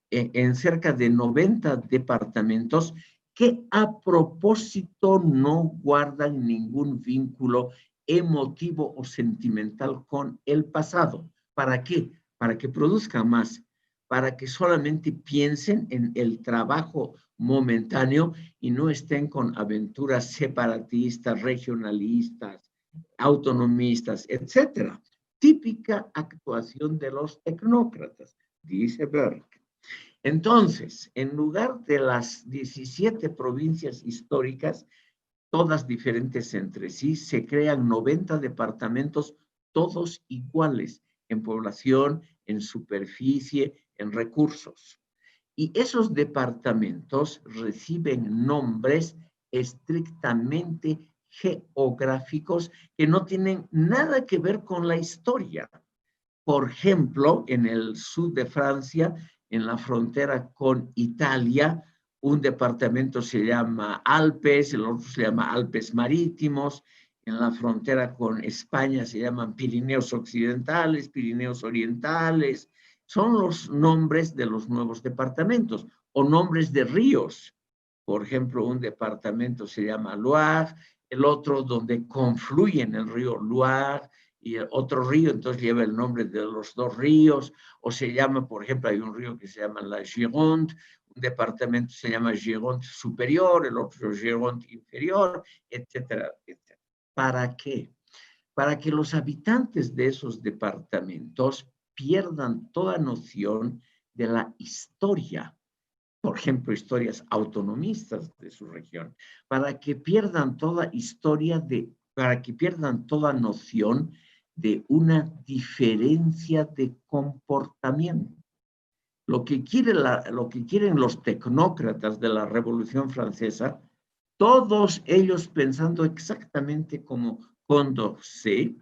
en cerca de 90 departamentos que a propósito no guardan ningún vínculo emotivo o sentimental con el pasado. ¿Para qué? Para que produzcan más, para que solamente piensen en el trabajo momentáneo y no estén con aventuras separatistas, regionalistas, autonomistas, etcétera. Típica actuación de los tecnócratas, dice Burke. Entonces, en lugar de las 17 provincias históricas, todas diferentes entre sí, se crean 90 departamentos, todos iguales en población, en superficie, en recursos. Y esos departamentos reciben nombres estrictamente geográficos que no tienen nada que ver con la historia. Por ejemplo, en el sur de Francia, en la frontera con Italia, un departamento se llama Alpes, el otro se llama Alpes Marítimos, en la frontera con España se llaman Pirineos Occidentales, Pirineos Orientales. Son los nombres de los nuevos departamentos o nombres de ríos. Por ejemplo, un departamento se llama Loire, el otro donde confluyen el río Loire y el otro río, entonces lleva el nombre de los dos ríos, o se llama, por ejemplo, hay un río que se llama la Gironde, un departamento se llama Gironde superior, el otro Gironde inferior, etcétera, etcétera. ¿Para qué? Para que los habitantes de esos departamentos pierdan toda noción de la historia, por ejemplo, historias autonomistas de su región, para que pierdan toda para que pierdan toda noción de una diferencia de comportamiento. Lo que quieren los tecnócratas de la Revolución Francesa, todos ellos pensando exactamente como Condorcet,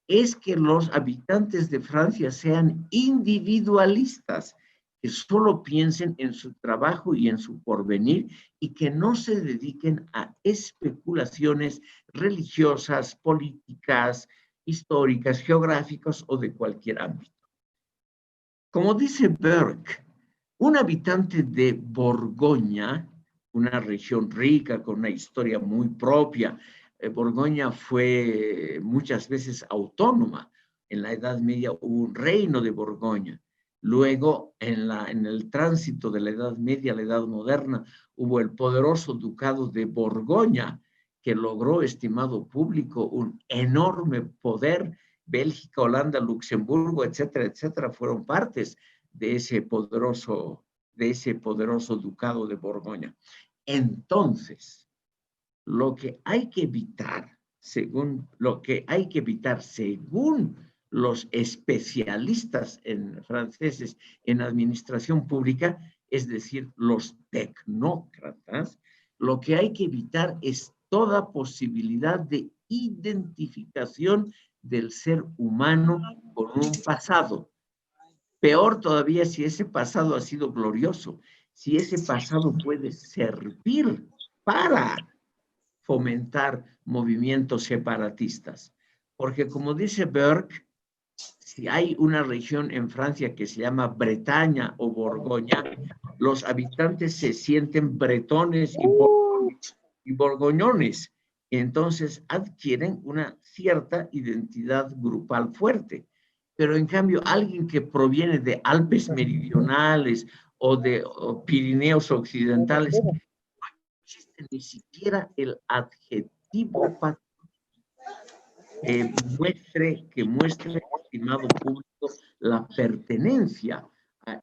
es que los habitantes de Francia sean individualistas, que solo piensen en su trabajo y en su porvenir y que no se dediquen a especulaciones religiosas, políticas, históricas, geográficas o de cualquier ámbito. Como dice Burke, un habitante de Borgoña, una región rica con una historia muy propia, Borgoña fue muchas veces autónoma. En la Edad Media hubo un reino de Borgoña. Luego, en el tránsito de la Edad Media a la Edad Moderna, hubo el poderoso ducado de Borgoña, que logró, estimado público, un enorme poder. Bélgica, Holanda, Luxemburgo, etcétera, etcétera, fueron partes de ese poderoso ducado de Borgoña. Entonces, lo que hay que evitar, según los especialistas franceses en administración pública, es decir, los tecnócratas, lo que hay que evitar es toda posibilidad de identificación del ser humano con un pasado. Peor todavía si ese pasado ha sido glorioso, si ese pasado puede servir para fomentar movimientos separatistas. Porque como dice Burke, si hay una región en Francia que se llama Bretaña o Borgoña, los habitantes se sienten bretones y borgoñones. Entonces adquieren una cierta identidad grupal fuerte. Pero en cambio, alguien que proviene de Alpes meridionales o de Pirineos occidentales, no existe ni siquiera el adjetivo que muestre, estimado público, la pertenencia a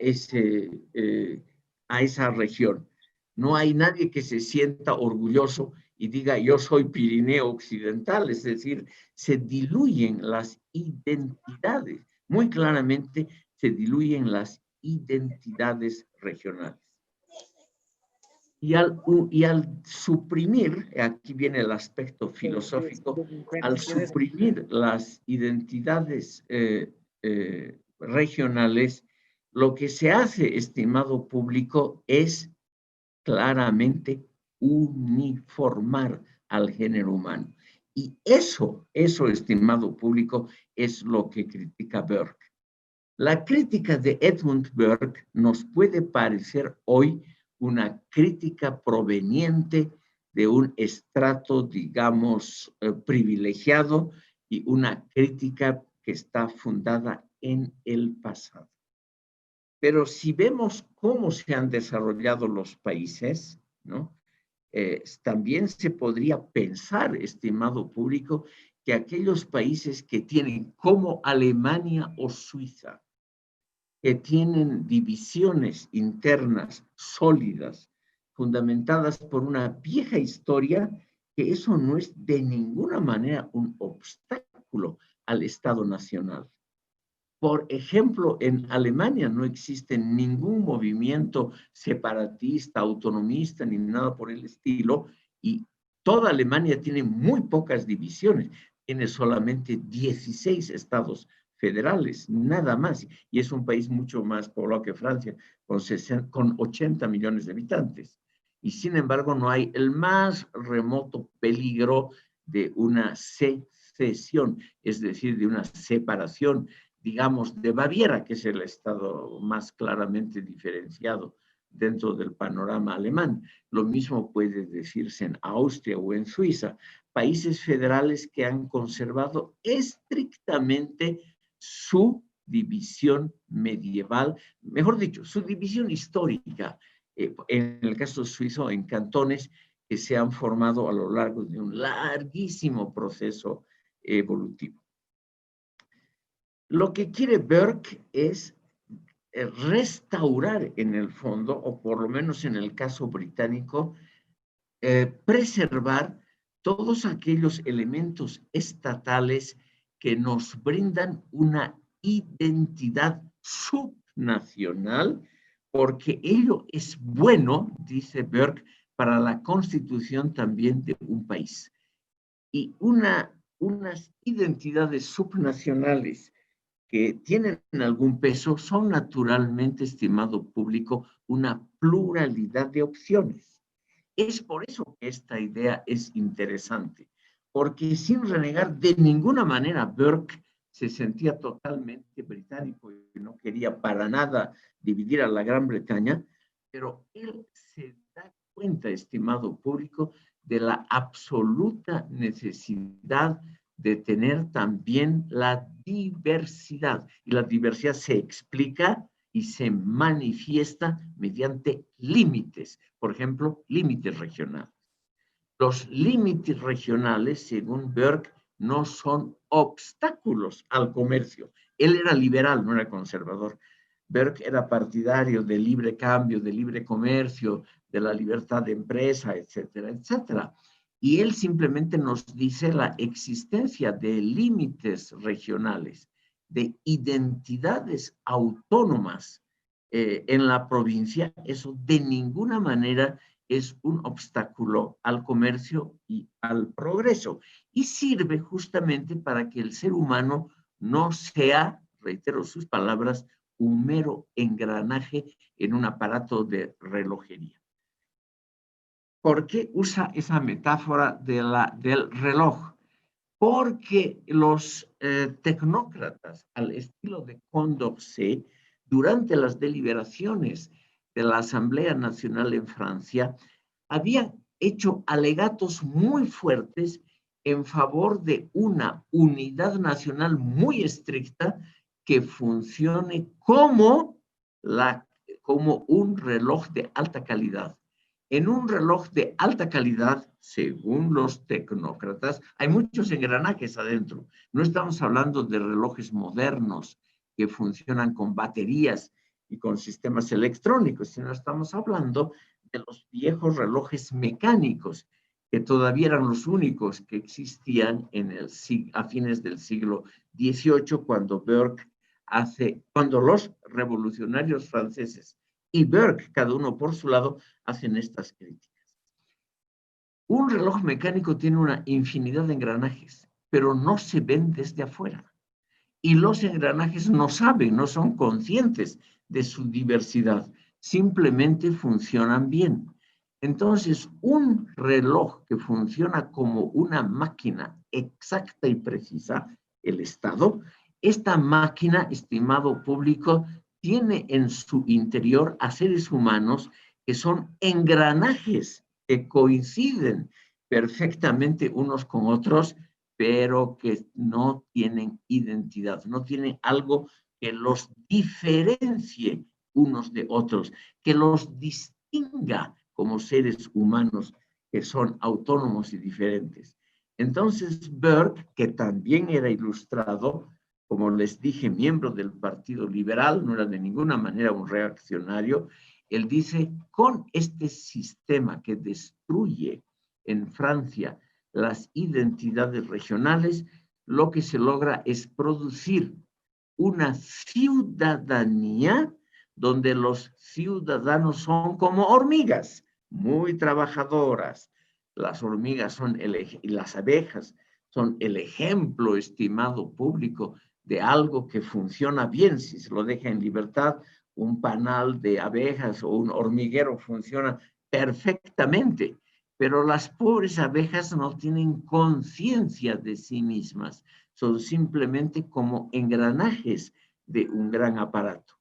esa región. No hay nadie que se sienta orgulloso y diga yo soy Pirineo Occidental, es decir, se diluyen las identidades, muy claramente se diluyen las identidades regionales. Y al suprimir, aquí viene el aspecto filosófico, al suprimir las identidades regionales, lo que se hace, estimado público, es claramente uniformar al género humano. Y eso, estimado público, es lo que critica Burke. La crítica de Edmund Burke nos puede parecer hoy una crítica proveniente de un estrato, digamos, privilegiado, y una crítica que está fundada en el pasado. Pero si vemos cómo se han desarrollado los países, ¿no? También se podría pensar, estimado público, que aquellos países que tienen, como Alemania o Suiza, que tienen divisiones internas sólidas, fundamentadas por una vieja historia, que eso no es de ninguna manera un obstáculo al Estado nacional. Por ejemplo, en Alemania no existe ningún movimiento separatista, autonomista, ni nada por el estilo, y toda Alemania tiene muy pocas divisiones, tiene solamente 16 estados federales, nada más, y es un país mucho más poblado que Francia, con 80 millones de habitantes. Y sin embargo, no hay el más remoto peligro de una secesión, es decir, de una separación, digamos, de Baviera, que es el estado más claramente diferenciado dentro del panorama alemán. Lo mismo puede decirse en Austria o en Suiza, países federales que han conservado estrictamente su división medieval, mejor dicho, su división histórica, en el caso suizo, en cantones que se han formado a lo largo de un larguísimo proceso evolutivo. Lo que quiere Burke es restaurar en el fondo, o por lo menos en el caso británico, preservar todos aquellos elementos estatales que nos brindan una identidad subnacional, porque ello es bueno, dice Burke, para la constitución también de un país. Y unas identidades subnacionales que tienen algún peso son naturalmente, estimado público, una pluralidad de opciones. Es por eso que esta idea es interesante, porque sin renegar de ninguna manera, Burke se sentía totalmente británico y no quería para nada dividir a la Gran Bretaña, pero él se da cuenta, estimado público, de la absoluta necesidad de tener también la diversidad. Y la diversidad se explica y se manifiesta mediante límites, por ejemplo, límites regionales. Los límites regionales, según Burke, no son obstáculos al comercio. Él era liberal, no era conservador. Burke era partidario del libre cambio, del libre comercio, de la libertad de empresa, etcétera, etcétera. Y él simplemente nos dice la existencia de límites regionales, de identidades autónomas en la provincia. Eso de ninguna manera es un obstáculo al comercio y al progreso. Y sirve justamente para que el ser humano no sea, reitero sus palabras, un mero engranaje en un aparato de relojería. ¿Por qué usa esa metáfora del reloj? Porque los tecnócratas, al estilo de Condorcet, durante las deliberaciones de la Asamblea Nacional en Francia, habían hecho alegatos muy fuertes en favor de una unidad nacional muy estricta que funcione como un reloj de alta calidad. En un reloj de alta calidad, según los tecnócratas, hay muchos engranajes adentro. No estamos hablando de relojes modernos que funcionan con baterías y con sistemas electrónicos, sino estamos hablando de los viejos relojes mecánicos, que todavía eran los únicos que existían a fines del siglo XVIII, cuando los revolucionarios franceses y Burke, cada uno por su lado, hacen estas críticas. Un reloj mecánico tiene una infinidad de engranajes, pero no se ven desde afuera. Y los engranajes no saben, no son conscientes de su diversidad, simplemente funcionan bien. Entonces, un reloj que funciona como una máquina exacta y precisa, el Estado, esta máquina, estimado público, tiene en su interior a seres humanos que son engranajes que coinciden perfectamente unos con otros, pero que no tienen identidad, no tienen algo que los diferencie unos de otros, que los distinga como seres humanos que son autónomos y diferentes. Entonces, Burke, que también era ilustrado, como les dije, miembro del Partido Liberal, no era de ninguna manera un reaccionario, él dice, con este sistema que destruye en Francia las identidades regionales, lo que se logra es producir una ciudadanía donde los ciudadanos son como hormigas, muy trabajadoras. Las hormigas son y las abejas son el ejemplo, estimado público, de algo que funciona bien si se lo deja en libertad. Un panal de abejas o un hormiguero funciona perfectamente, pero las pobres abejas no tienen conciencia de sí mismas, son simplemente como engranajes de un gran aparato.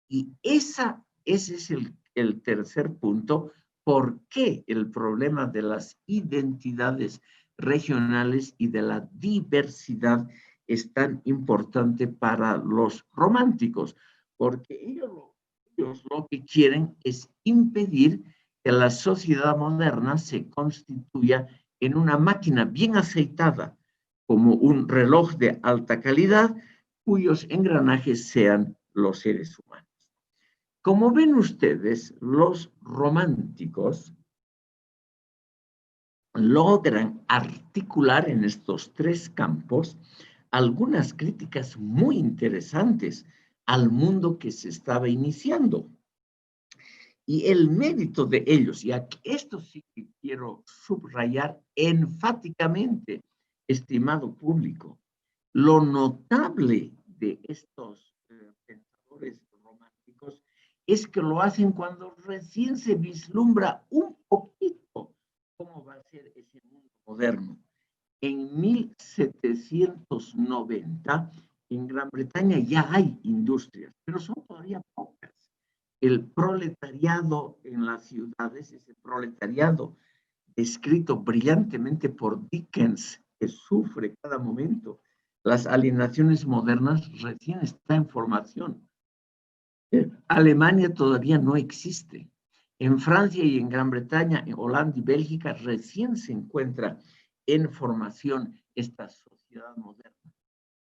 Y ese es el tercer punto, ¿por qué el problema de las identidades regionales y de la diversidad es tan importante para los románticos? Porque ellos lo que quieren es impedir que la sociedad moderna se constituya en una máquina bien aceitada, como un reloj de alta calidad, cuyos engranajes sean los seres humanos. Como ven ustedes, los románticos logran articular en estos tres campos algunas críticas muy interesantes al mundo que se estaba iniciando. Y el mérito de ellos, y aquí esto sí que quiero subrayar enfáticamente, estimado público, lo notable de estos pensadores románticos es que lo hacen cuando recién se vislumbra un poquito cómo va a ser ese mundo moderno. En 1790, en Gran Bretaña ya hay industrias, pero son todavía pocas. El proletariado en las ciudades, ese proletariado escrito brillantemente por Dickens, que sufre cada momento las alienaciones modernas, recién está en formación. Alemania todavía no existe. En Francia y en Gran Bretaña, en Holanda y Bélgica, recién se encuentra en formación esta sociedad moderna.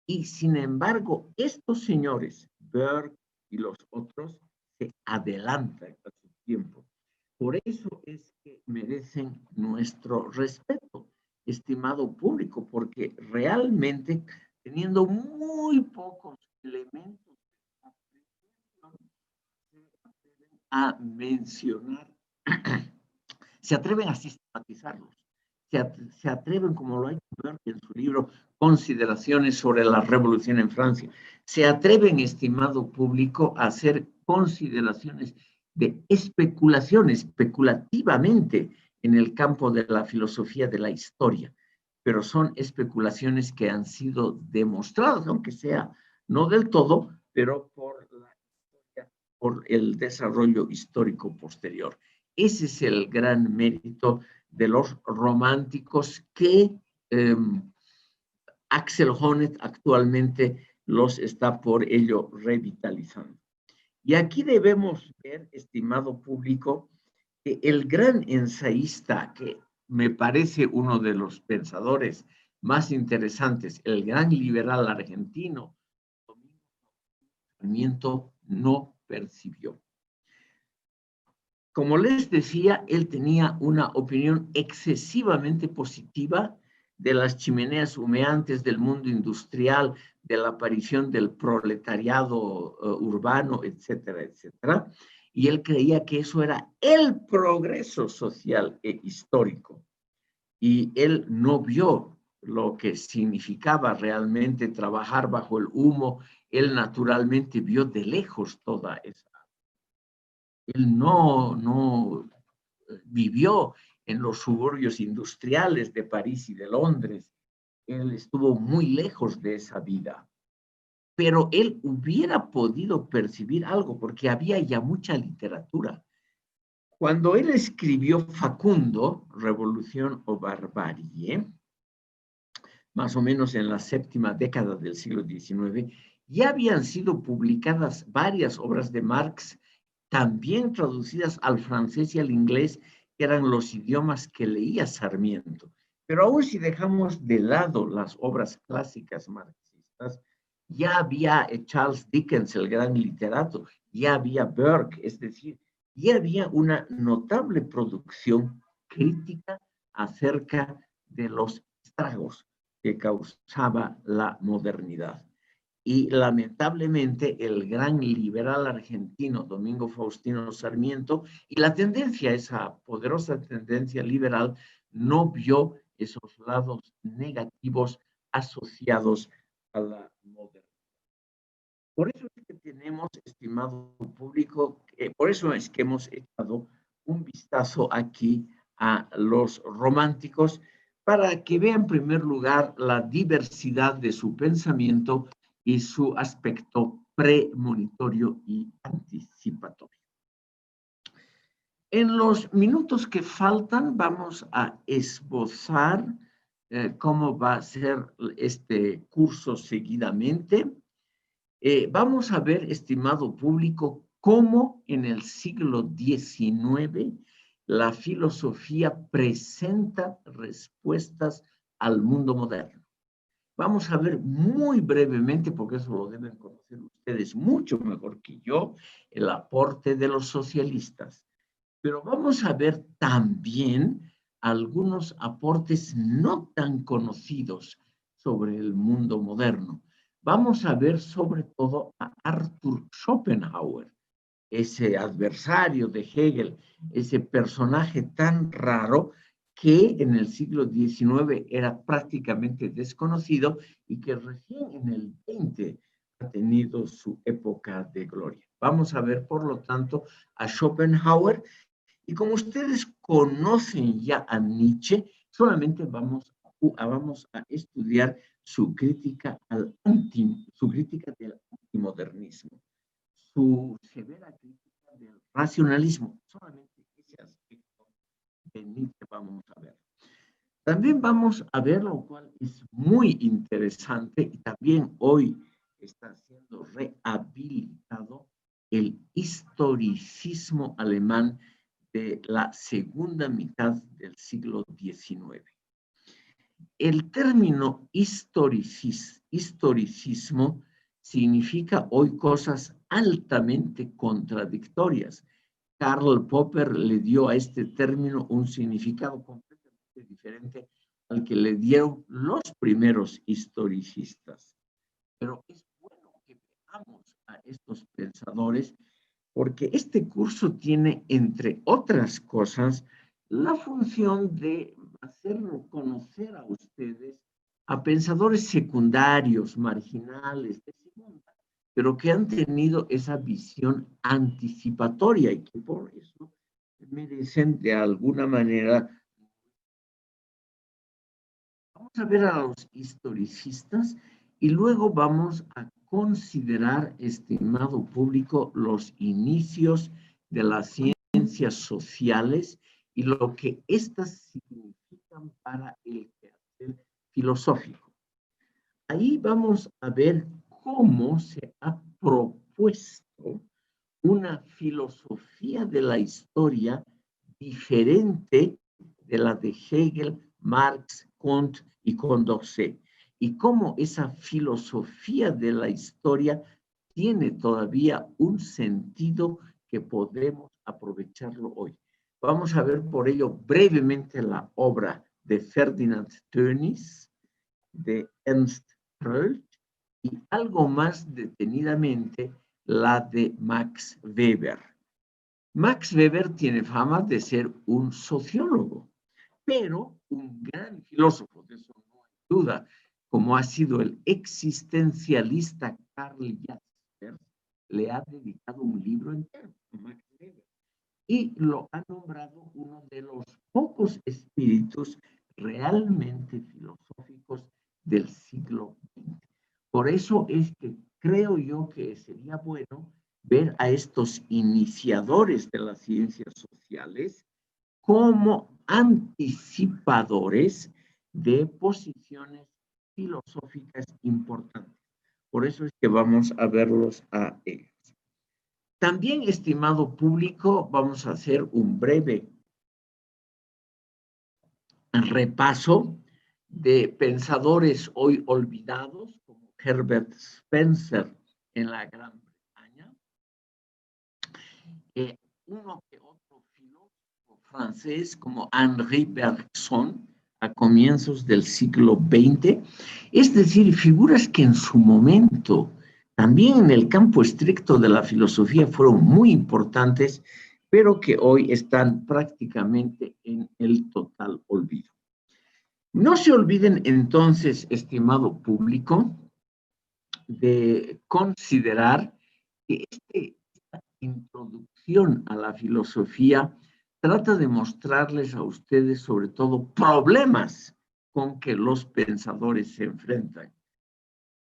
Y sin embargo, estos señores, Burke y los otros, se adelantan a su tiempo. Por eso es que merecen nuestro respeto, estimado público, porque realmente, teniendo muy pocos elementos a mencionar, se atreven a sistematizarlos, se atreven, como lo ha hecho Burke en su libro Consideraciones sobre la Revolución en Francia, se atreven, estimado público, a hacer consideraciones de especulación, especulativamente, en el campo de la filosofía de la historia, pero son especulaciones que han sido demostradas, aunque sea no del todo, pero por el desarrollo histórico posterior. Ese es el gran mérito de los románticos que Axel Honneth actualmente los está por ello revitalizando. Y aquí debemos ver, estimado público, que el gran ensayista, que me parece uno de los pensadores más interesantes, el gran liberal argentino, no percibió. Como les decía, él tenía una opinión excesivamente positiva de las chimeneas humeantes del mundo industrial, de la aparición del proletariado urbano, etcétera, etcétera. y él creía que eso era el progreso social e histórico. Y él no vio lo que significaba realmente trabajar bajo el humo. Él naturalmente vio de lejos toda esa. Él no vivió en los suburbios industriales de París y de Londres. Él estuvo muy lejos de esa vida. Pero él hubiera podido percibir algo porque había ya mucha literatura. Cuando él escribió Facundo, Revolución o Barbarie, más o menos en la séptima década del siglo XIX, ya habían sido publicadas varias obras de Marx, también traducidas al francés y al inglés, que eran los idiomas que leía Sarmiento. Pero aún si dejamos de lado las obras clásicas marxistas, ya había Charles Dickens, el gran literato, ya había Burke, es decir, ya había una notable producción crítica acerca de los estragos que causaba la modernidad. Y lamentablemente el gran liberal argentino Domingo Faustino Sarmiento y la tendencia, esa poderosa tendencia liberal, no vio esos lados negativos asociados a la modernidad. Por eso es que tenemos, estimado público, por eso es que hemos echado un vistazo aquí a los románticos para que vean en primer lugar la diversidad de su pensamiento y su aspecto premonitorio y anticipatorio. En los minutos que faltan vamos a esbozar cómo va a ser este curso seguidamente. Vamos a ver, estimado público, cómo en el siglo XIX la filosofía presenta respuestas al mundo moderno. Vamos a ver muy brevemente, porque eso lo deben conocer ustedes mucho mejor que yo, el aporte de los socialistas. Pero vamos a ver también algunos aportes no tan conocidos sobre el mundo moderno. Vamos a ver sobre todo a Arthur Schopenhauer, ese adversario de Hegel, ese personaje tan raro que en el siglo XIX era prácticamente desconocido y que recién en el XX ha tenido su época de gloria. Vamos a ver, por lo tanto, a Schopenhauer. Y como ustedes conocen ya a Nietzsche, solamente vamos a estudiar su crítica del antimodernismo, su severa crítica del racionalismo. Solamente ese aspecto de Nietzsche vamos a ver. También vamos a ver, lo cual es muy interesante y también hoy está siendo rehabilitado, el historicismo alemán de la segunda mitad del siglo XIX. El término historicismo significa hoy cosas altamente contradictorias. Karl Popper le dio a este término un significado completamente diferente al que le dieron los primeros historicistas. Pero es bueno que veamos a estos pensadores porque este curso tiene, entre otras cosas, la función de hacerlo conocer a ustedes a pensadores secundarios, marginales, de segunda, pero que han tenido esa visión anticipatoria y que por eso merecen de alguna manera. Vamos a ver a los historicistas y luego vamos a considerar, estimado público, los inicios de las ciencias sociales y lo que éstas significan para el quehacer filosófico. Ahí vamos a ver cómo se ha propuesto una filosofía de la historia diferente de la de Hegel, Marx, Kant y Condorcet, y cómo esa filosofía de la historia tiene todavía un sentido que podemos aprovecharlo hoy. Vamos a ver por ello brevemente la obra de Ferdinand Tönnies, de Ernst Troeltsch, y algo más detenidamente la de Max Weber. Max Weber tiene fama de ser un sociólogo, pero un gran filósofo, de eso no hay duda, como ha sido el existencialista Karl Jaspers, le ha dedicado un libro entero a Max Weber y lo ha nombrado uno de los pocos espíritus realmente filosóficos del siglo XX. Por eso es que creo yo que sería bueno ver a estos iniciadores de las ciencias sociales como anticipadores de posiciones filosóficas importantes. Por eso es que vamos a verlos a ellos. También, estimado público, vamos a hacer un breve repaso de pensadores hoy olvidados, como Herbert Spencer en la Gran Bretaña, uno que otro filósofo francés como Henri Bergson a comienzos del siglo XX, es decir, figuras que en su momento también en el campo estricto de la filosofía fueron muy importantes, pero que hoy están prácticamente en el total olvido. No se olviden entonces, estimado público, de considerar que esta introducción a la filosofía trata de mostrarles a ustedes sobre todo problemas con que los pensadores se enfrentan.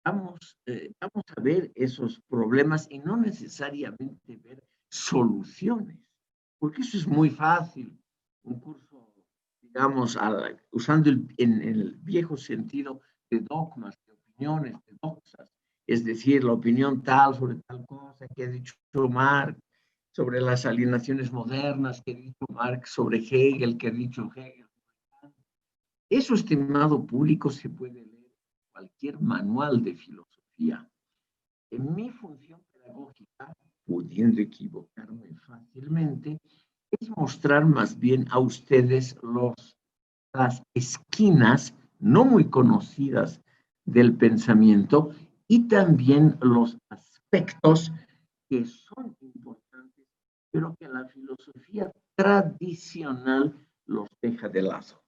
Vamos a ver esos problemas y no necesariamente ver soluciones, porque eso es muy fácil. Un curso, digamos, usando en el viejo sentido de dogmas, de opiniones, de doxas, es decir, la opinión tal sobre tal cosa que ha dicho Marx, sobre las alienaciones modernas que ha dicho Marx, sobre Hegel, que ha dicho Hegel. Eso, estimado público, se puede leer en cualquier manual de filosofía. En mi función pedagógica, pudiendo equivocarme fácilmente, es mostrar más bien a ustedes las esquinas no muy conocidas del pensamiento y también los aspectos que son importantes, pero que la filosofía tradicional los deja de lado.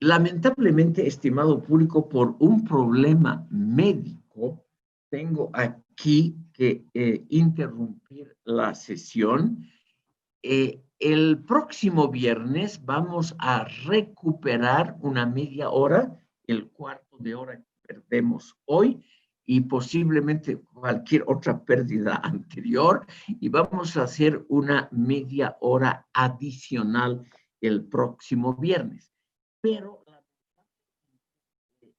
Lamentablemente, estimado público, por un problema médico, tengo aquí que interrumpir la sesión. El próximo viernes vamos a recuperar una media hora, el cuarto de hora que perdemos hoy y posiblemente cualquier otra pérdida anterior, y vamos a hacer una media hora adicional el próximo viernes. Pero el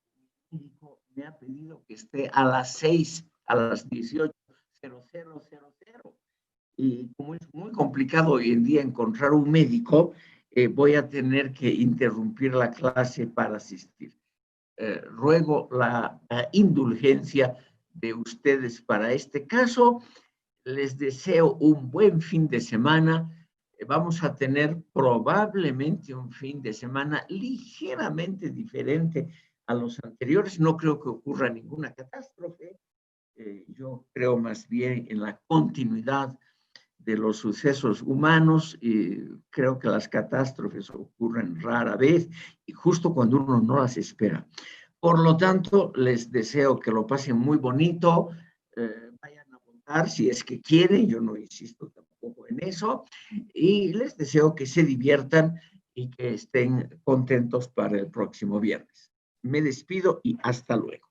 médico me ha pedido que esté a las 6, a las 18:00. Y como es muy complicado hoy en día encontrar un médico, voy a tener que interrumpir la clase para asistir. Ruego la indulgencia de ustedes para este caso. Les deseo un buen fin de semana. Vamos a tener probablemente un fin de semana ligeramente diferente a los anteriores. No creo que ocurra ninguna catástrofe. Yo creo más bien en la continuidad de los sucesos humanos, y creo que las catástrofes ocurren rara vez y justo cuando uno no las espera. Por lo tanto, les deseo que lo pasen muy bonito, vayan a votar si es que quieren, yo no insisto tampoco en eso, y les deseo que se diviertan y que estén contentos para el próximo viernes. Me despido y hasta luego.